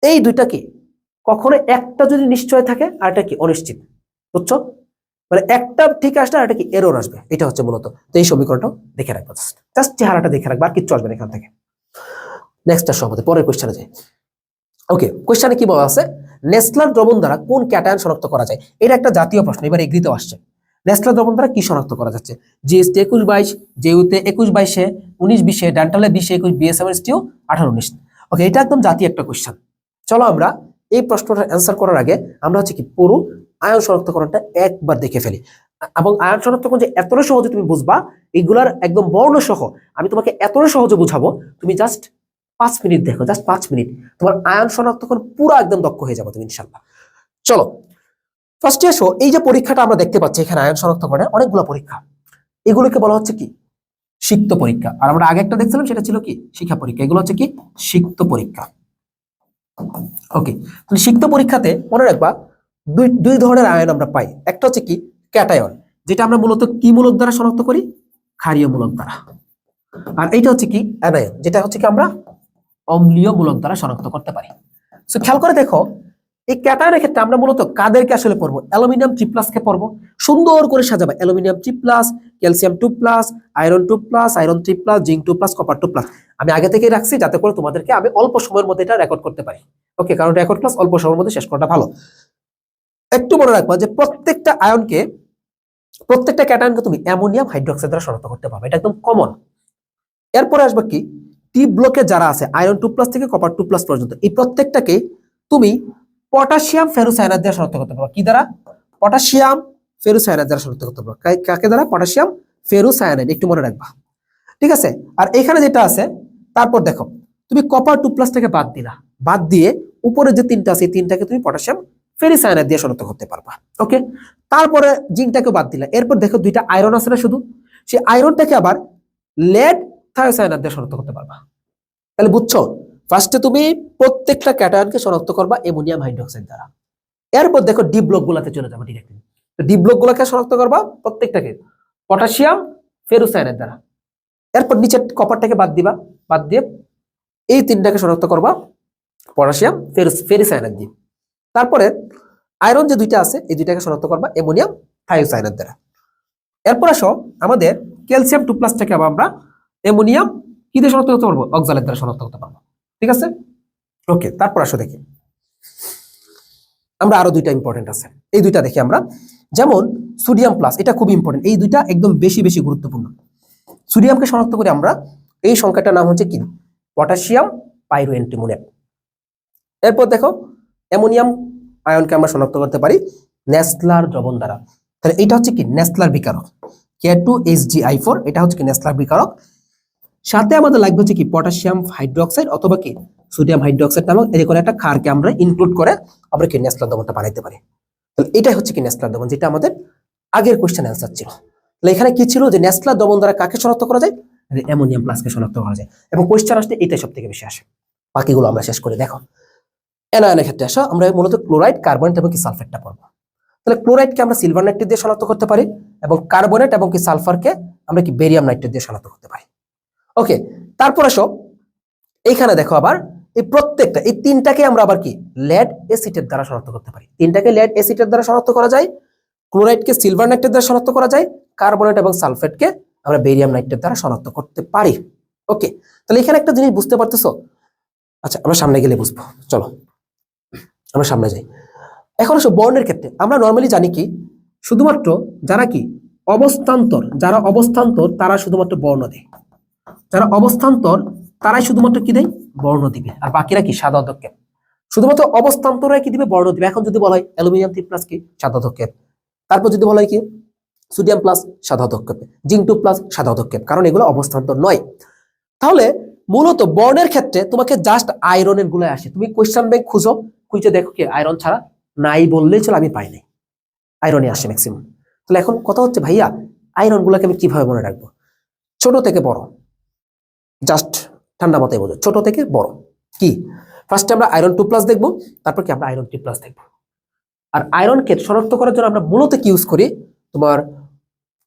এই দুইটা কি কখনো একটা যদি নিশ্চয় থাকে আর এটা কি অনিশ্চিত, বুঝছো? মানে একটা ঠিক আসলে আর এটা কি এরর আসবে, এটা হচ্ছে মূলত। তো এই সমীকরণটা দেখে রাখবো, জাস্ট চেহারাটা দেখে রাখবো, আর কিচ্ছু আসবে না এখান থেকে। নেক্সট আর সমাধান, পরের কোশ্চেনে যাই। ওকে, কোশ্চেনে কি বলা আছে, নেসলার দ্রবণ দ্বারা কোন ক্যাটায়ন শনাক্ত করা যায়? এটা একটা জাতীয় প্রশ্ন, এবার এগ্রিতেও আসছে। নেসলার দ্রবণ দ্বারা কি শনাক্ত করা যাচ্ছে? জিএসটি 21-22, জেইউতে 21-22, 19-20, ড্যান্টালে 20-21, বিএসএমএসটিও 18-19। ওকে, এটা একদম জাতীয় একটা কোশ্চেন। চলো আমরা এই প্রশ্নটার অ্যান্সার করার আগে আমরা হচ্ছে কি পুরো আয়ন শনাক্তকরণটা একবার দেখে ফেলি। এবং আয়ন শনাক্তকরণ যে এতটা সহজে তুমি বুঝবা, এগুলার একদম বর্ণ সহ আমি তোমাকে এতটা সহজে বুঝাবো, তুমি জাস্ট 5 মিনিট দেখো, জাস্ট 5 মিনিট, তোমার আয়ন শনাক্তকরণ পুরো একদম দক্ষ হয়ে যাবে তুমি ইনশাআল্লাহ। চলো ফার্স্টে এসো, এই যে পরীক্ষাটা আমরা দেখতে পাচ্ছি এখানে আয়ন শনাক্তকরণের অনেকগুলো পরীক্ষা, এগুলোকে বলা হচ্ছে কি সিক্ত পরীক্ষা। আর আমরা আগে একটা দেখছিলাম সেটা ছিল কি শিক্ষা পরীক্ষা, এগুলো হচ্ছে কি সিক্ত পরীক্ষা। ওকে, তাহলে সিক্ত পরীক্ষাতে মনে রাখবা দুই ধরনের আয়ন আমরা পাই। একটা হচ্ছে কি ক্যাটায়ন, যেটা আমরা মূলত কি মূলক দ্বারা শনাক্ত করি, ক্ষারীয় মূলক দ্বারা। আর এইটা হচ্ছে কি অ্যানায়ন, যেটা হচ্ছে কি আমরা অম্লীয় মূলক দ্বারা শনাক্ত করতে পারি। সো খেয়াল করে দেখো, এই ক্যাটায়নের ক্ষেত্রে আমরা মূলত কাদেরকে আসলে পড়বো, অ্যালুমিনিয়াম 3+ কে পড়বো, সুন্দর করে সাজাবা, aluminium 3+, calcium 2+, iron 2+, iron 3+, zinc 2+, copper 2+। আমি আগে থেকেই রাখছি যাতে করে তোমাদেরকে আমি অল্প সময়ের মধ্যে এটা রেকর্ড করতে পারি। ওকে, কারণ রেকর্ড ক্লাস অল্প সময়ের মধ্যে শেষ করাটা ভালো। একটু মনে রাখবা যে প্রত্যেকটা আয়নকে, প্রত্যেকটা ক্যাটায়নকে তুমি অ্যামোনিয়াম হাইড্রোক্সাইড দ্বারা শনাক্ত করতে পারবে, এটা একদম কমন। এরপরে আসবে কি টি ব্লকে যারা আছে আয়রন 2+ থেকে কপার 2+ পর্যন্ত, এই প্রত্যেকটাকে তুমি পটাশিয়াম ফেরোসায়ানাইড দ্বারা শনাক্ত করতে পারবে। কি দ্বারা? পটাশিয়াম ফেরোসায়ানাইড দ্বারা শনাক্ত করতে পারবে। কাকে দ্বারা? পটাশিয়াম ফেরোসায়ানাইড, একটু মনে রাখবা, ঠিক আছে? আর এখানে যেটা আছে, তারপর দেখো তুমি কপার 2+ থেকে বাদ দিলা, বাদ দিয়ে উপরে যে তিনটা আছে এই তিনটাকে তুমি পটাশিয়াম ফেরোসায়ানাইড দিয়ে শনাক্ত করতে পারবা। ওকে, তারপরে জিঙ্কটাকে বাদ দিলা, এরপর দেখো দুইটা আয়রন আছে না শুধু, সেই আয়রনটাকে আবার লেড থায়োসায়ানাইড দিয়ে শনাক্ত করতে পারবা। তাহলে বুঝছো, ফার্স্টে তুমি প্রত্যেকটা ক্যাটায়নকে শনাক্ত করবা অ্যামোনিয়াম হাইড্রোক্সাইড দ্বারা। এরপর দেখো ডি ব্লক গুলাতে চলে যাবে ডিরেক্টলি, তো ডি ব্লক গুলাকে শনাক্ত করবা প্রত্যেকটাকে পটাশিয়াম ফেরোসায়ানাইড দ্বারা। এরপর নিচে কপারটাকে বাদ দিবা, বাদ দিয়ে এই তিনটাকে শনাক্ত করবা পটাশিয়াম ফেরোসায়ানাইড দিয়ে। তারপরে আয়রন যে দুইটা আছে এই দুইটাকে শনাক্ত করবা অ্যামোনিয়াম থায়োসায়ানাইড দ্বারা। এরপর আসো আমাদের ক্যালসিয়াম 2+ থেকে আবার আমরা অ্যামোনিয়াম কি দিয়ে শনাক্ত করতে পারবো, অক্সালেট দ্বারা শনাক্ত করতে পারবো, ঠিক আছে? ওকে, তারপর আসো দেখি আমরা আরো দুইটা ইম্পর্টেন্ট আছে, এই দুইটা দেখি আমরা। যেমন সোডিয়াম প্লাস, এটা খুব ইম্পর্টেন্ট, এই দুইটা একদম বেশি বেশি গুরুত্বপূর্ণ। সোডিয়ামকে শনাক্ত করি আমরা, এই সংখ্যাটার নাম হচ্ছে কি পটাশিয়াম পাইরোঅ্যান্টিমোনেট। এরপর দেখো অ্যামোনিয়াম আয়নকে আমরা শনাক্ত করতে পারি নেসলার দ্রবণ দ্বারা। তাহলে এটা হচ্ছে কি নেসলার বিকারক, K2HgI4, এটা হচ্ছে কি নেসলার বিকারক। সাথে আমাদের লাগবে হচ্ছে কি পটাশিয়াম হাইড্রোক্সাইড অথবা কি সোডিয়াম হাইড্রোক্সাইড নামক এরকম একটা ক্ষারকে আমরা ইনক্লুড করে আমরা কি নেসলার দ্রবণটা বানাইতে পারি। তাহলে এটাই হচ্ছে কি নেসলার দ্রবণ, যেটা আমাদের আগের কোশ্চেন অ্যান্সার ছিল। তাহলে এখানে কি ছিল যে নেসলার দ্রবণ দ্বারা কাকে শনাক্ত করা যায়, অ্যামোনিয়াম প্লাসকে শনাক্ত করা যায়। এবং কোশ্চেন আসলে এটাই সব থেকে বেশি আসে, বাকিগুলো আমরা শেষ করে দেখো। অ্যানায়নের ক্ষেত্রে আসো, আমরা মূলত ক্লোরাইড, কার্বনেট এবং কি সালফেটটা পড়বো। তাহলে ক্লোরাইডকে আমরা সিলভার নাইট্রেট দিয়ে শনাক্ত করতে পারি, এবং কার্বনেট এবং কি সালফারকে আমরা কি বেরিয়াম নাইট্রেট দিয়ে শনাক্ত করতে পারি। ওকে, তারপর আসো এইখানে দেখো আবার এই প্রত্যেকটা এই তিনটাকে আমরা আবার কি লেড অ্যাসিডের দ্বারা শনাক্ত করতে পারি। তিনটাকে লেড অ্যাসিডের দ্বারা শনাক্ত করা যায়, ক্লোরাইডকে সিলভার নাইট্রেট দ্বারা শনাক্ত করা যায়, কার্বনেট এবং সালফেটকে আমরা বেরিয়াম নাইট্রেট দ্বারা শনাক্ত করতে পারি। ওকে, তাহলে এখানে একটা জিনিস বুঝতে পারতেছো? আচ্ছা, আমরা সামনে গেলে বুঝবো, চলো আমরা সামনে যাই। এখন আসো বর্ণের ক্ষেত্রে আমরা নর্মালি জানি কি শুধুমাত্র যারা কি অবস্থান্তর, যারা অবস্থান্তর তারা শুধুমাত্র বর্ণ দেয়, যারা অবস্থান্তর তারাই শুধুমাত্র কি দেয়, বর্ণ দিবে, আর বাকিরা কি সাদা অধক্ষেপ। শুধুমাত্র অবস্থান্তরাই কি দিবে, বর্ণ দিবে। এখন যদি বলা হয় অ্যালুমিনিয়াম 3+ কি সাদা অধক্ষেপ, তারপর যদি বলা হয় কি সোডিয়াম প্লাস সাদা অধক্ষেপ, জিঙ্ক 2+ সাদা অধক্ষেপ, কারণ এগুলো অবস্থান্তর নয়। তাহলে মূলত বর্ণের ক্ষেত্রে তোমাকে জাস্ট আয়রনের গুলো আসে, তুমি কোয়েশ্চেন ব্যাংক খুঁজো, খুঁজে দেখো কি আয়রন ছাড়া নাই বললেই চলো, আমি পাই নাই, আয়রনে আসে ম্যাক্সিমাম। তাহলে এখন কথা হচ্ছে ভাইয়া আয়রন গুলাকে আমি কিভাবে মনে রাখবো? ছোট থেকে বড়, জাস্ট ঠান্ডা মাথায় বোঝো, ছোট থেকে বড় কি। ফার্স্টে আমরা আয়রন 2+ দেখবো, তারপর কি আমরা আয়রন 3+ দেখবো। আর আয়রনকে শনাক্ত করার জন্য আমরা মূলত কি ইউজ করি, তোমার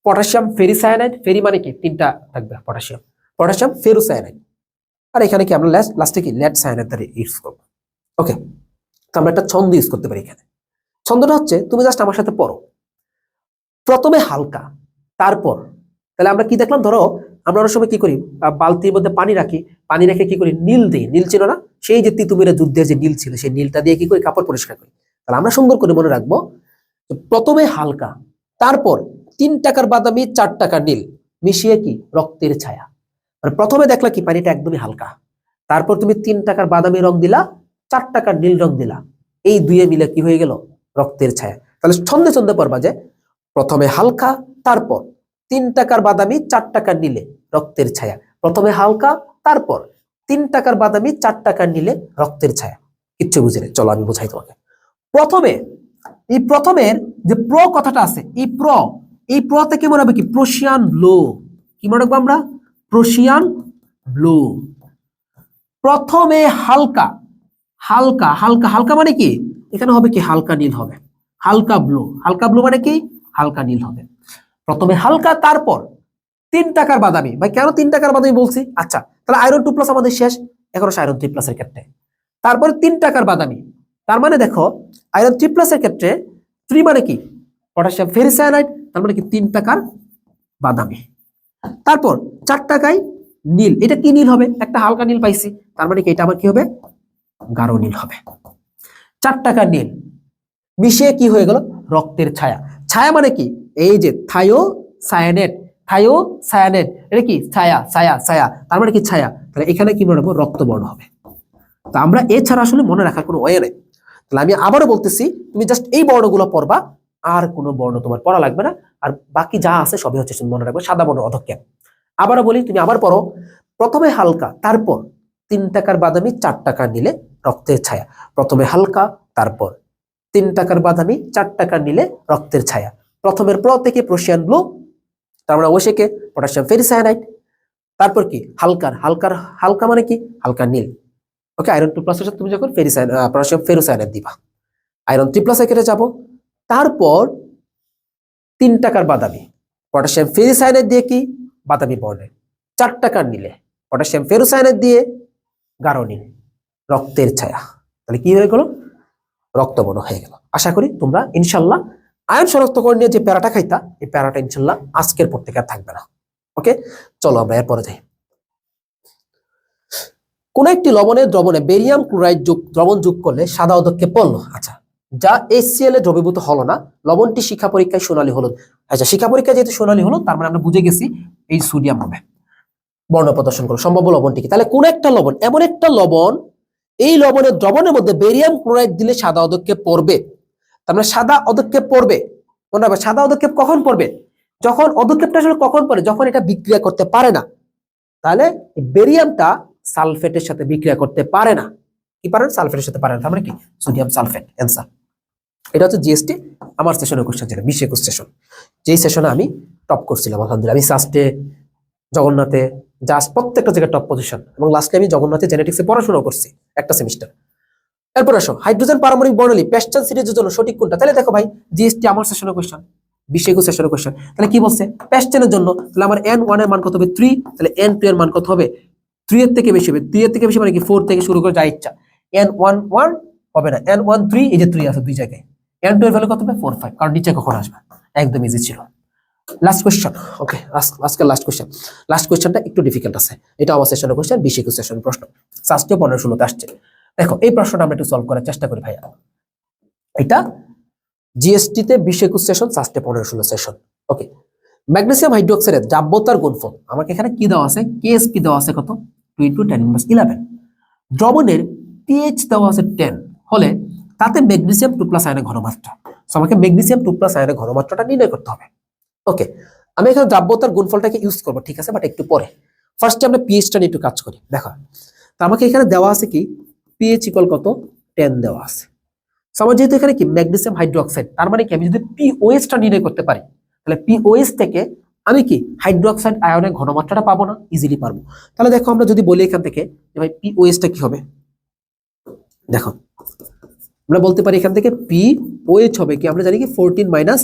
পটাশিয়াম ফেরিসায়ানাইড, ফেরি মানে কি তিনটা থাকবে, পটাশিয়াম, পটাশিয়াম ফেরোসায়ানাইড, আর এখানে কি আমরা লাস্টে কি লেড সায়ানাইড ইউজ করবো। ওকে, তো আমরা একটা ছন্দ ইউজ করতে পারি এখানে। ছন্দটা হচ্ছে, তুমি জাস্ট আমার সাথে পড়ো, প্রথমে হালকা তারপর। তাহলে আমরা কি দেখলাম, ধরো আমরা অনেক সময় কি করি, বালতির মধ্যে পানি রাখি, পানি রেখে কি করি, নীল দিই, নীল ছিল না, সেই যে তিতুমিরের যুদ্ধের যে নীল ছিল, সেই নীলটা দিয়ে কি করি, কাপড় পরিষ্কার করি। তাহলে আমরা সুন্দর করে মনে রাখবো, প্রথমে হালকা, তারপর 3 টাকার বাদামি 4 টাকার নীল মিশিয়ে কি রক্তের ছায়া। মানে প্রথমে দেখলা কি পানিটা একদমই হালকা, তারপর তুমি 3 টাকার বাদামি রং দিলা, 4 টাকার নীল রং দিলা, এই দুয়ে মিলে কি হয়ে গেল, রক্তের ছায়া। তাহলে ছন্দে ছন্দে পড়বা যে প্রথমে হালকা, তারপর 3 টাকার বাদামি 4 টাকার নীলে রক্তের ছায়া, প্রথমে হালকা, তারপর 3 টাকার বাদামি 4 টাকার নীলে রক্তের ছায়া। কিচ্ছু বুঝিনি, চলো আমি বোঝাই তোমাকে। প্রথমে এই প্রথমের যে প্র কথাটা আছে, এই প্র থেকে মনে হবে কি প্রশিয়ান ব্লু, কি মনে রাখবো আমরা, প্রশিয়ান ব্লু। প্রথমে হালকা, হালকা হালকা হালকা মানে কি, এখানে হবে কি হালকা নীল হবে, হালকা ব্লু, হালকা ব্লু মানে কি হালকা নীল হবে। প্রথমে হালকা, তারপর 3 টাকার বাদামি। ভাই কেন 3 টাকার বাদামি বলছি, আচ্ছা তাহলে আয়রন 2+ আমাদের শেষ, এখন আয়রন 3+ এর ক্ষেত্রে, তারপরে 3 টাকার বাদামি, তার মানে দেখো আয়রন 3+ এর ক্ষেত্রে 3 মানে কি পটাশিয়াম ফেরিসায়ানাইড, তার মানে কি 3 টাকার বাদামি, তারপর 4 টাকায় নীল, এটা কি নীল হবে, একটা হালকা নীল পাইছি, তার মানে কি এটা আবার কি হবে, গাঢ় নীল হবে। 4 টাকার নীল মিশিয়ে কি হয়ে গেল, রক্তের ছায়া। ছায়া মানে কি, এই যে থায়োসায়ানেট, থায়োসায়ানেট, এটা কি ছায়া, ছায়া ছায়া, তার মানে কি ছায়া। তাহলে এখানে কি মনে রাখবো, রক্তবর্ণ হবে। তো আমরা এছাড়া আসলে মনে রাখার কোনো ওয়ে নেই। তাহলে আমি আবারও বলতেছি, তুমি জাস্ট এই বর্ণগুলো পড়বা, আর কোনো বর্ণ তোমার পড়া লাগবে না, আর বাকি যা আছে সবই হচ্ছে মনে রাখবে সাদা বর্ণ অধক্ষেপ। আবারও বলি, তুমি আবার পড়ো, প্রথমে হালকা, তারপর 3 টাকার বাদামি 4 টাকার নিলে রক্তের ছায়া, প্রথমে হালকা, তারপর 3 টাকার বাদামি 4 টাকার নিলে রক্তের ছায়া। প্রথমের প্র থেকে প্রশিয়ান ব্লু, তার মানে অবশ্যই কে পটাশিয়াম ফেরিসায়ানাইড, তারপর কি হালকার, হালকার হালকা মানে কি হালকা নীল। ওকে, আয়রন 2+ এর সাথে তুমি যখন পটাশিয়াম ফেরোসায়ানাইড দিবা, আয়রন 3+ এর ক্ষেত্রে যাবো, তারপর 3 টাকার বাদামি পটাশিয়াম ফেরিসায়ানাইড দিয়ে কি বাদামি বর্ণে, 4 টাকার নিলে পটাশিয়াম ফেরোসায়ানাইড দিয়ে গাঢ় নীল, রক্তের ছায়া। তাহলে কি হয়ে গেল, রক্তবর্ণ হয়ে গেল। আশা করি তোমরা ইনশাল্লাহ আয়ন শনাক্তকরণ নিয়ে যে প্যারাটা খাইতা, এই প্যারাটা ইনশাল্লাহ আজকের পর থেকে আর থাকবে না। ওকে, চলো আমরা এরপরে যাই। কোন একটি লবণের দ্রবণে বেরিয়াম ক্লোরাইড দ্রবণ যোগ করলে সাদা অধক্ষেপ পড়ল, আচ্ছা, যা HCl এ দ্রবীভূত হলো না, লবণটি শিখা পরীক্ষায় সোনালী হলুদ। আচ্ছা, শিখা পরীক্ষায় যেহেতু সোনালী হলুদ, তার মানে আমরা বুঝে গেছি এই সোডিয়াম হবে। বর্ণ প্রদর্শন করো সম্ভাব্য লবণটি কি, তাহলে কোন একটা লবণ, এমন একটা লবণ, এই লবণের দ্রবণের মধ্যে বেরিয়াম ক্লোরাইড দিলে সাদা অধক্ষেপ পড়বে। তার মানে সাদা অধক্ষেপ পড়বে, মনে রাখবে সাদা অধক্ষেপ কখন পড়বে, যখন অধক্ষেপটা আসলে কখন পড়ে, যখন এটা বিক্রিয়া করতে পারে না। তাহলে বেরিয়ামটা সালফেটের সাথে বিক্রিয়া করতে পারে না, কি পারে, সালফেটের সাথে পারে না, তার মানে কি সোডিয়াম সালফেট অ্যান্সার। এটা হচ্ছে জিএসটি আমার সেশনের কোশ্চেন ছিল, 20-21 সেশন, যেই সেশনে আমি টপ করছিলাম আলহামদুলিল্লাহ। আমি সাস্টে, জগন্নাথে, জাস্ট প্রত্যেকটা জায়গায় টপ পজিশন, এবং লাস্টে আমি জগন্নাথে জেনেটিক্সে পড়াশোনা করছি একটা সেমিস্টার। এরপর আসো, হাইড্রোজেন পারমাণবিক বর্ণালী পেস্টন সিরিজের জন্য সঠিক কোনটা। তাহলে দেখো ভাই, জিএসটি আমার সেশনের কোশ্চেন, 20-21 সেশনের কোশ্চেন। তাহলে কি বলছে, পেস্টনের জন্য, তাহলে আমার N1 এর মান কত হবে 3, তাহলে N2 এর মান কত হবে 3 এর থেকে বেশি হবে, 3 এর থেকে বেশি মানে কি 4 থেকে শুরু করে যা ইচ্ছা। N11 হবে না, N13, এই যে 3 আছে দুই জায়গায়, N2 এর ভ্যালু কত হবে 4, 5, কারণ নিচে কখন আসবে, একদম ইজি ছিল। লাস্ট কোশ্চেন, ওকে, আজকে লাস্ট কোশ্চেন। লাস্ট কোশ্চেনটা একটু ডিফিকাল্ট আছে, এটা আমার সেশনের কোশ্চেন, 20-21 সেশনের প্রশ্ন, সাস্টে 15-16তে আসছে। দেখো এই প্রশ্নটা আমরা একটু সলভ করার চেষ্টা করি ভাইয়া। এটা জিএসটি তে 20-21 সেশন, সাস্টে 15-16 সেশন। ওকে, ম্যাগনেসিয়াম হাইড্রোক্সাইডের দ্রাব্যতার গুণফল আমাকে এখানে কি দেওয়া আছে, কেএসপি দেওয়া আছে কত 2 × 10⁻11, দ্রবণের পিএইচ দেওয়া আছে 10 হলে তাতে ম্যাগনেসিয়াম 2+ আয়নের ঘনমাত্রা। সো আমাকে ম্যাগনেসিয়াম 2+ আয়নের ঘনমাত্রাটা নির্ণয় করতে হবে। ওকে, আমি এখানে দ্রাব্যতার গুণফলটাকে ইউজ করব, ঠিক আছে, বাট একটু পরে। ফার্স্টে আমরা পিএইচটা নিয়ে একটু কাজ করি। দেখো তো আমাকে এখানে দেওয়া আছে কি পিএইচ ইকুয়াল কত 10 দেওয়া আছে। সো আমার যেহেতু এখানে কি ম্যাগনেসিয়াম হাইড্রোক্সাইড, তার মানে কি আমি যদি পিওএইচটা নির্ণয় করতে পারি তাহলে পিওএইচ থেকে আমি কি হাইড্রোক্সাইড আয়নের ঘনমাত্রাটা পাবো না? ইজিলি পারবো। তাহলে দেখো আমরা যদি বলি এখান থেকে যে ভাই পিওএইচটা কি হবে, দেখো আমরা বলতে পারি এখান থেকে পিওএইচ হবে কি, আমরা জানি কি 14 মাইনাস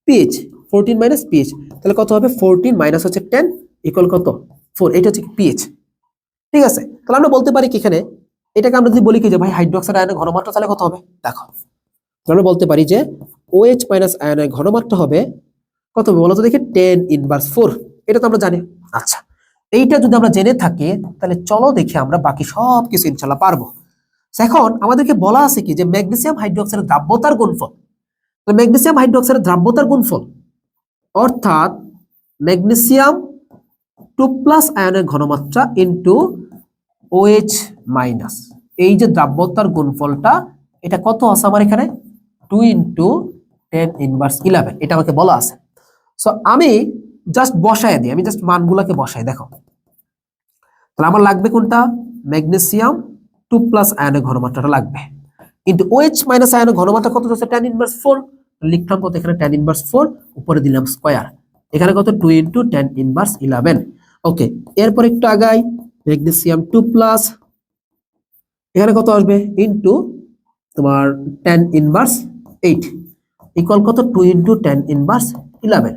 পিএইচ, 14 মাইনাস পিএইচ, তাহলে কত হবে 14 মাইনাস হচ্ছে 10 ইকুয়াল কত 4, এটা হচ্ছে কি পিএইচ। ঠিক আছে, তাহলে আমরা বলতে পারি কি এখানে এটাকে আমরা যদি বলি কি যে ভাই হাইড্রোক্সাইড আয়নের ঘনমাত্রা তাহলে কত হবে, দেখো আমরা বলতে পারি যে OH মাইনাস আয়নের ঘনমাত্রা হবে কত হবে বলো তো দেখি 10 ইনভার্স 4, এটা তো আমরা জানি। আচ্ছা এইটা যদি আমরা জেনে থাকি তাহলে চলো দেখি আমরা বাকি সব কিছু ইনশাআল্লাহ পারবো। এখন আমাদেরকে বলা আছে কি যে ম্যাগনেসিয়াম হাইড্রোক্সাইডের দ্রাব্যতার গুণফল, তো ম্যাগনেসিয়াম হাইড্রোক্সাইডের দ্রাব্যতার গুণফল অর্থাৎ ম্যাগনেসিয়াম 2+ আয়নের ঘনমাত্রা ইনটু OH মাইনাস, এই যে দ্রাব্যতার গুণফলটা এটা কত আছে আমার এখানে 2 ইনটু 10 ইনভার্স 11, এটা আমাকে বলা আছে। সো আমি জাস্ট বসায় দিই, আমি জাস্ট মানগুলোকে বসাই। দেখো তাহলে আমার লাগবে কোনটা ম্যাগনেসিয়াম 2+ আয়নের ঘনমাত্রাটা লাগবে কিন্তু OH মাইনাস আয়নের ঘনমাত্রা কত হচ্ছে 10 ইনভার্স 4, লিখলাম কত এখানে 10 ইনভার্স 4, উপরে দিলাম স্কয়ার, এখানে কত 2 ইনটু 10 ইনভার্স 11। ওকে, এরপর একটু আগাই ম্যাগনেসিয়াম 2+, এখানে কত আসবে ইনটু তোমার 10 ইনভার্স 8 ইকুয়াল কত 2 ইনটু 10 ইনভার্স 11।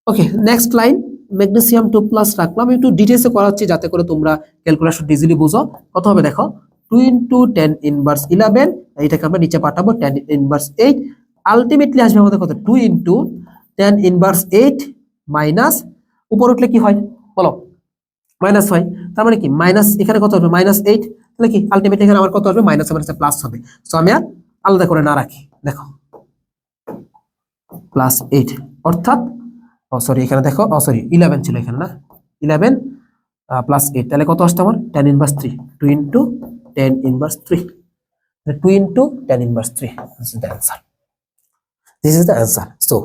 ওকে, নেক্সট লাইন ম্যাগনেসিয়াম 2+ রাখলাম, একটু ডিটেইলসে করাচ্ছি যাতে করে তোমরা ক্যালকুলেশন ইজিলি বুঝো। কত হবে দেখো 2 ইনটু 10 ইনভার্স 11, এইটাকে আমরা নিচে পাঠাবো 10 ইনভার্স 8, আলটিমেটলি আসবে আমাদের কত 2 ইনটু 10 ইনভার্স 8 মাইনাস উপর উঠলে কি হয় বলো মাইনাস হয়, তার মানে কি মাইনাস এখানে কত হবে -8, তাহলে কি আলটিমেটলি এখানে আমার কত হবে মাইনাস মাইনাসে প্লাস হবে। সো আমি আর আলাদা করে না রাখি, দেখো +8 অর্থাৎ সরি এখানে দেখো 11 ছিল এখানে না 11 +8, তাহলে কত আসছে আমার 10 inverse 3, 2 into 10 inverse 3, 2 into 10 inverse 3, this is the answer, this is the answer. So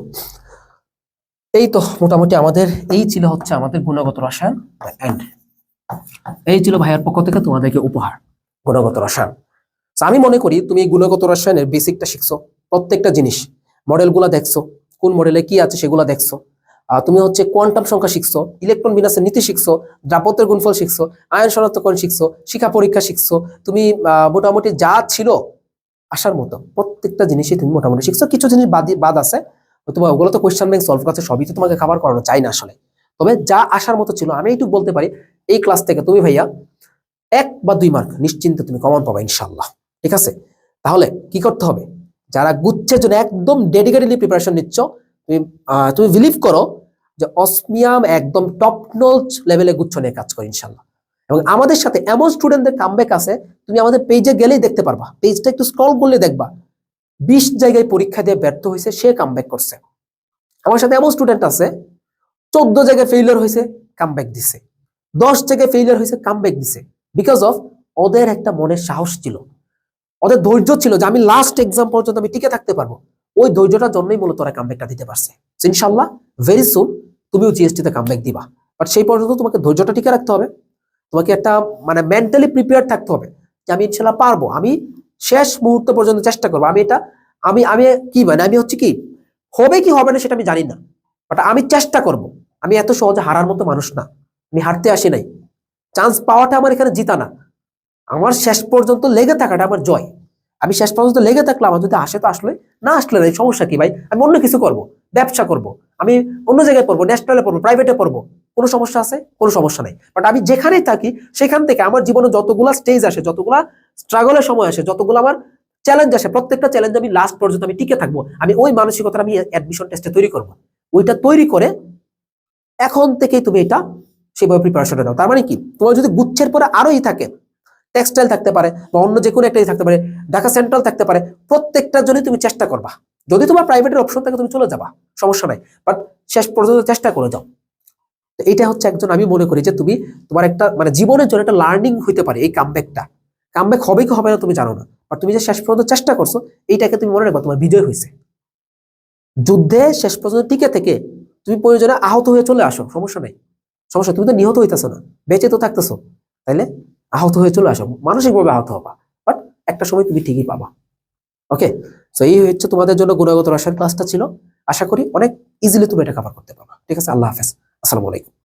এই তো মোটামুটি আমাদের এই ছিল হচ্ছে আমাদের গুণগত রসায়ন এন্ড এই ছিল ভাইয়ার পক্ষ থেকে তোমাদেরকে উপহার গুণগত রসায়ন। আমি মনে করি তুমি গুণগত রসায়নের বেসিকটা শিখছো, প্রত্যেকটা জিনিস মডেলগুলো দেখছো, কোন মডেলে কি আছে সেগুলো দেখছো, তুমি হচ্ছে কোয়ান্টাম সংখ্যা শিখছো, ইলেকট্রন বিন্যাসের নীতি শিখছো, দ্রাবকের গুণফল শিখছো, আয়ন শনাক্তকরণ শিখছো, শিখা পরীক্ষা শিখছো, তুমি মোটামুটি যা ছিল আসার মতো প্রত্যেকটা জিনিসই তুমি মোটামুটি শিখছো। কিছু জিনিস বাদ আছে, তোমার ওগুলো তো কোয়েশ্চেন ব্যাংক সলভ করছে, সবই তো তোমাকে কভার করানো চাই না আসলে, তবে যা আসার মতো ছিল আমি এইটুকু বলতে পারি এই ক্লাস থেকে তুমি ভাইয়া 1 বা 2 মার্ক নিশ্চিন্তে তুমি কমন পাবা ইনশাআল্লাহ। ঠিক আছে, তাহলে কি করতে হবে, যারা গুচ্ছের জন্য একদম ডেডিকেটেডলি প্রিপারেশন নিচ্ছ তুমি বিলিভ করো যে অসমিয়াম একদম টপ নচ লেভেলে গুচ্ছ নিয়ে কাজ করে ইনশাআল্লাহ। এবং আমাদের সাথে এমন স্টুডেন্টদের কামব্যাক আছে, তুমি আমাদের পেজে গেলেই দেখতে পারবা, পেজটা একটু স্ক্রল করলে দেখবা 20 জায়গায় পরীক্ষা দিয়ে ব্যর্থ হয়েছে, সে কামব্যাক করছে। আমার সাথে এমন স্টুডেন্ট আছে 14 জায়গায় ফেইলিয়ার হয়েছে, কামব্যাক দিছে, 10 জায়গায় ফেইলিয়ার হয়েছে, কামব্যাক দিছে, বিকজ অফ ওদের একটা মনের সাহস ছিল, ওদের ধৈর্য ছিল যে আমি লাস্ট এক্সাম পর্যন্ত আমি টিকে থাকতে পারবো, ওই ধৈর্যটার জন্যই মূলত ওরা কামব্যাকটা দিতে পারছে। ইনশাআল্লাহ ভেরি সুন তুমিও জিএসটি তে কামব্যাক দিবা, বাট সেই পর্যন্ত তোমাকে ধৈর্যটা টিকে রাখতে হবে, তোমাকে একটা মানে মেন্টালি প্রিপেয়ার থাকতে হবে যে আমি ইনশাআল্লাহ পারবো, আমি শেষ মুহূর্ত পর্যন্ত চেষ্টা করবো। আমি এটা আমি আমি কি মানে আমি হচ্ছে কি হবে কি হবে না সেটা আমি জানি না, বাট আমি চেষ্টা করব। আমি এত সহজে হারার মতো মানুষ না, আমি হারতে আসি নাই, চান্স পাওয়াটা আমার এখানে জিতা না, আমার শেষ পর্যন্ত লেগে থাকাটা আমার জয়। আমি শেষ পর্যন্ত লেগে থাকলে আমার যদি আসে তো আসলে, না আসলে নাই, সমস্যা কি ভাই, আমি অন্য কিছু করব, ব্যবসা করব, আমি অন্য জায়গায় পড়বো, ন্যাশনালে পড়বো, প্রাইভেটে পড়বো, কোনো সমস্যা আছে? কোনো সমস্যা নাই। বাট আমি যেখানেই থাকি সেখান থেকে আমার জীবনে যতগুলা স্টেজ আসে, যতগুলা স্ট্রাগলের সময় আসে, যতগুলো আমার চ্যালেঞ্জ আসে, প্রত্যেকটা চ্যালেঞ্জ আমি লাস্ট পর্যন্ত আমি টিকে থাকবো, আমি ওই মানসিকতা আমি অ্যাডমিশন টেস্টে তৈরি করব। ওইটা তৈরি করে এখন থেকেই তুমি এটা সেভাবে প্রিপারেশন দাও। তার মানে কি তোমার যদি গুচ্ছের পরে আরোই থাকে, টেক্সটাইল থাকতে পারে বা অন্য যে কোনো একটাই থাকতে পারে, ঢাকা সেন্ট্রাল থাকতে পারে, প্রত্যেকটার জন্য তুমি চেষ্টা করবা। যদি তোমার প্রাইভেটের অপশন থাকে তুমি চলে যাবা, সমস্যা নাই, বাট শেষ পর্যন্ত চেষ্টা করে যাও। তো এটা হচ্ছে একজন, আমি মনে করি যে তুমি তোমার একটা মানে জীবনের জন্য একটা লার্নিং হইতে পারে এই কামব্যাকটা। কামব্যাক হবে কি হবে না তুমি জানো না, বাট তুমি যে শেষ পর্যন্ত চেষ্টা করছো এইটাকে তুমি মনে রাখবা তোমার বিজয় হয়েছে। যুদ্ধে শেষ পর্যন্ত টিকে থেকে তুমি প্রয়োজনে আহত হয়ে চলে আসো, সমস্যা নেই, সমস্যা, তুমি তো নিহত হইতেছো না, বেঁচে তো থাকতেছো, তাইলে আহত হয়ে চলে আসো, মানসিকভাবে আহত হবা, বাট একটা সময় তুমি ঠিকই পাবা। ওকে, সো এই হচ্ছে তোমাদের জন্য গুণগত রসায়ন ক্লাসটা ছিল। আশা করি অনেক ইজিলি তুমি এটা কভার করতে পারবা। ঠিক আছে, আল্লাহ হাফেজ, আসসালামু আলাইকুম।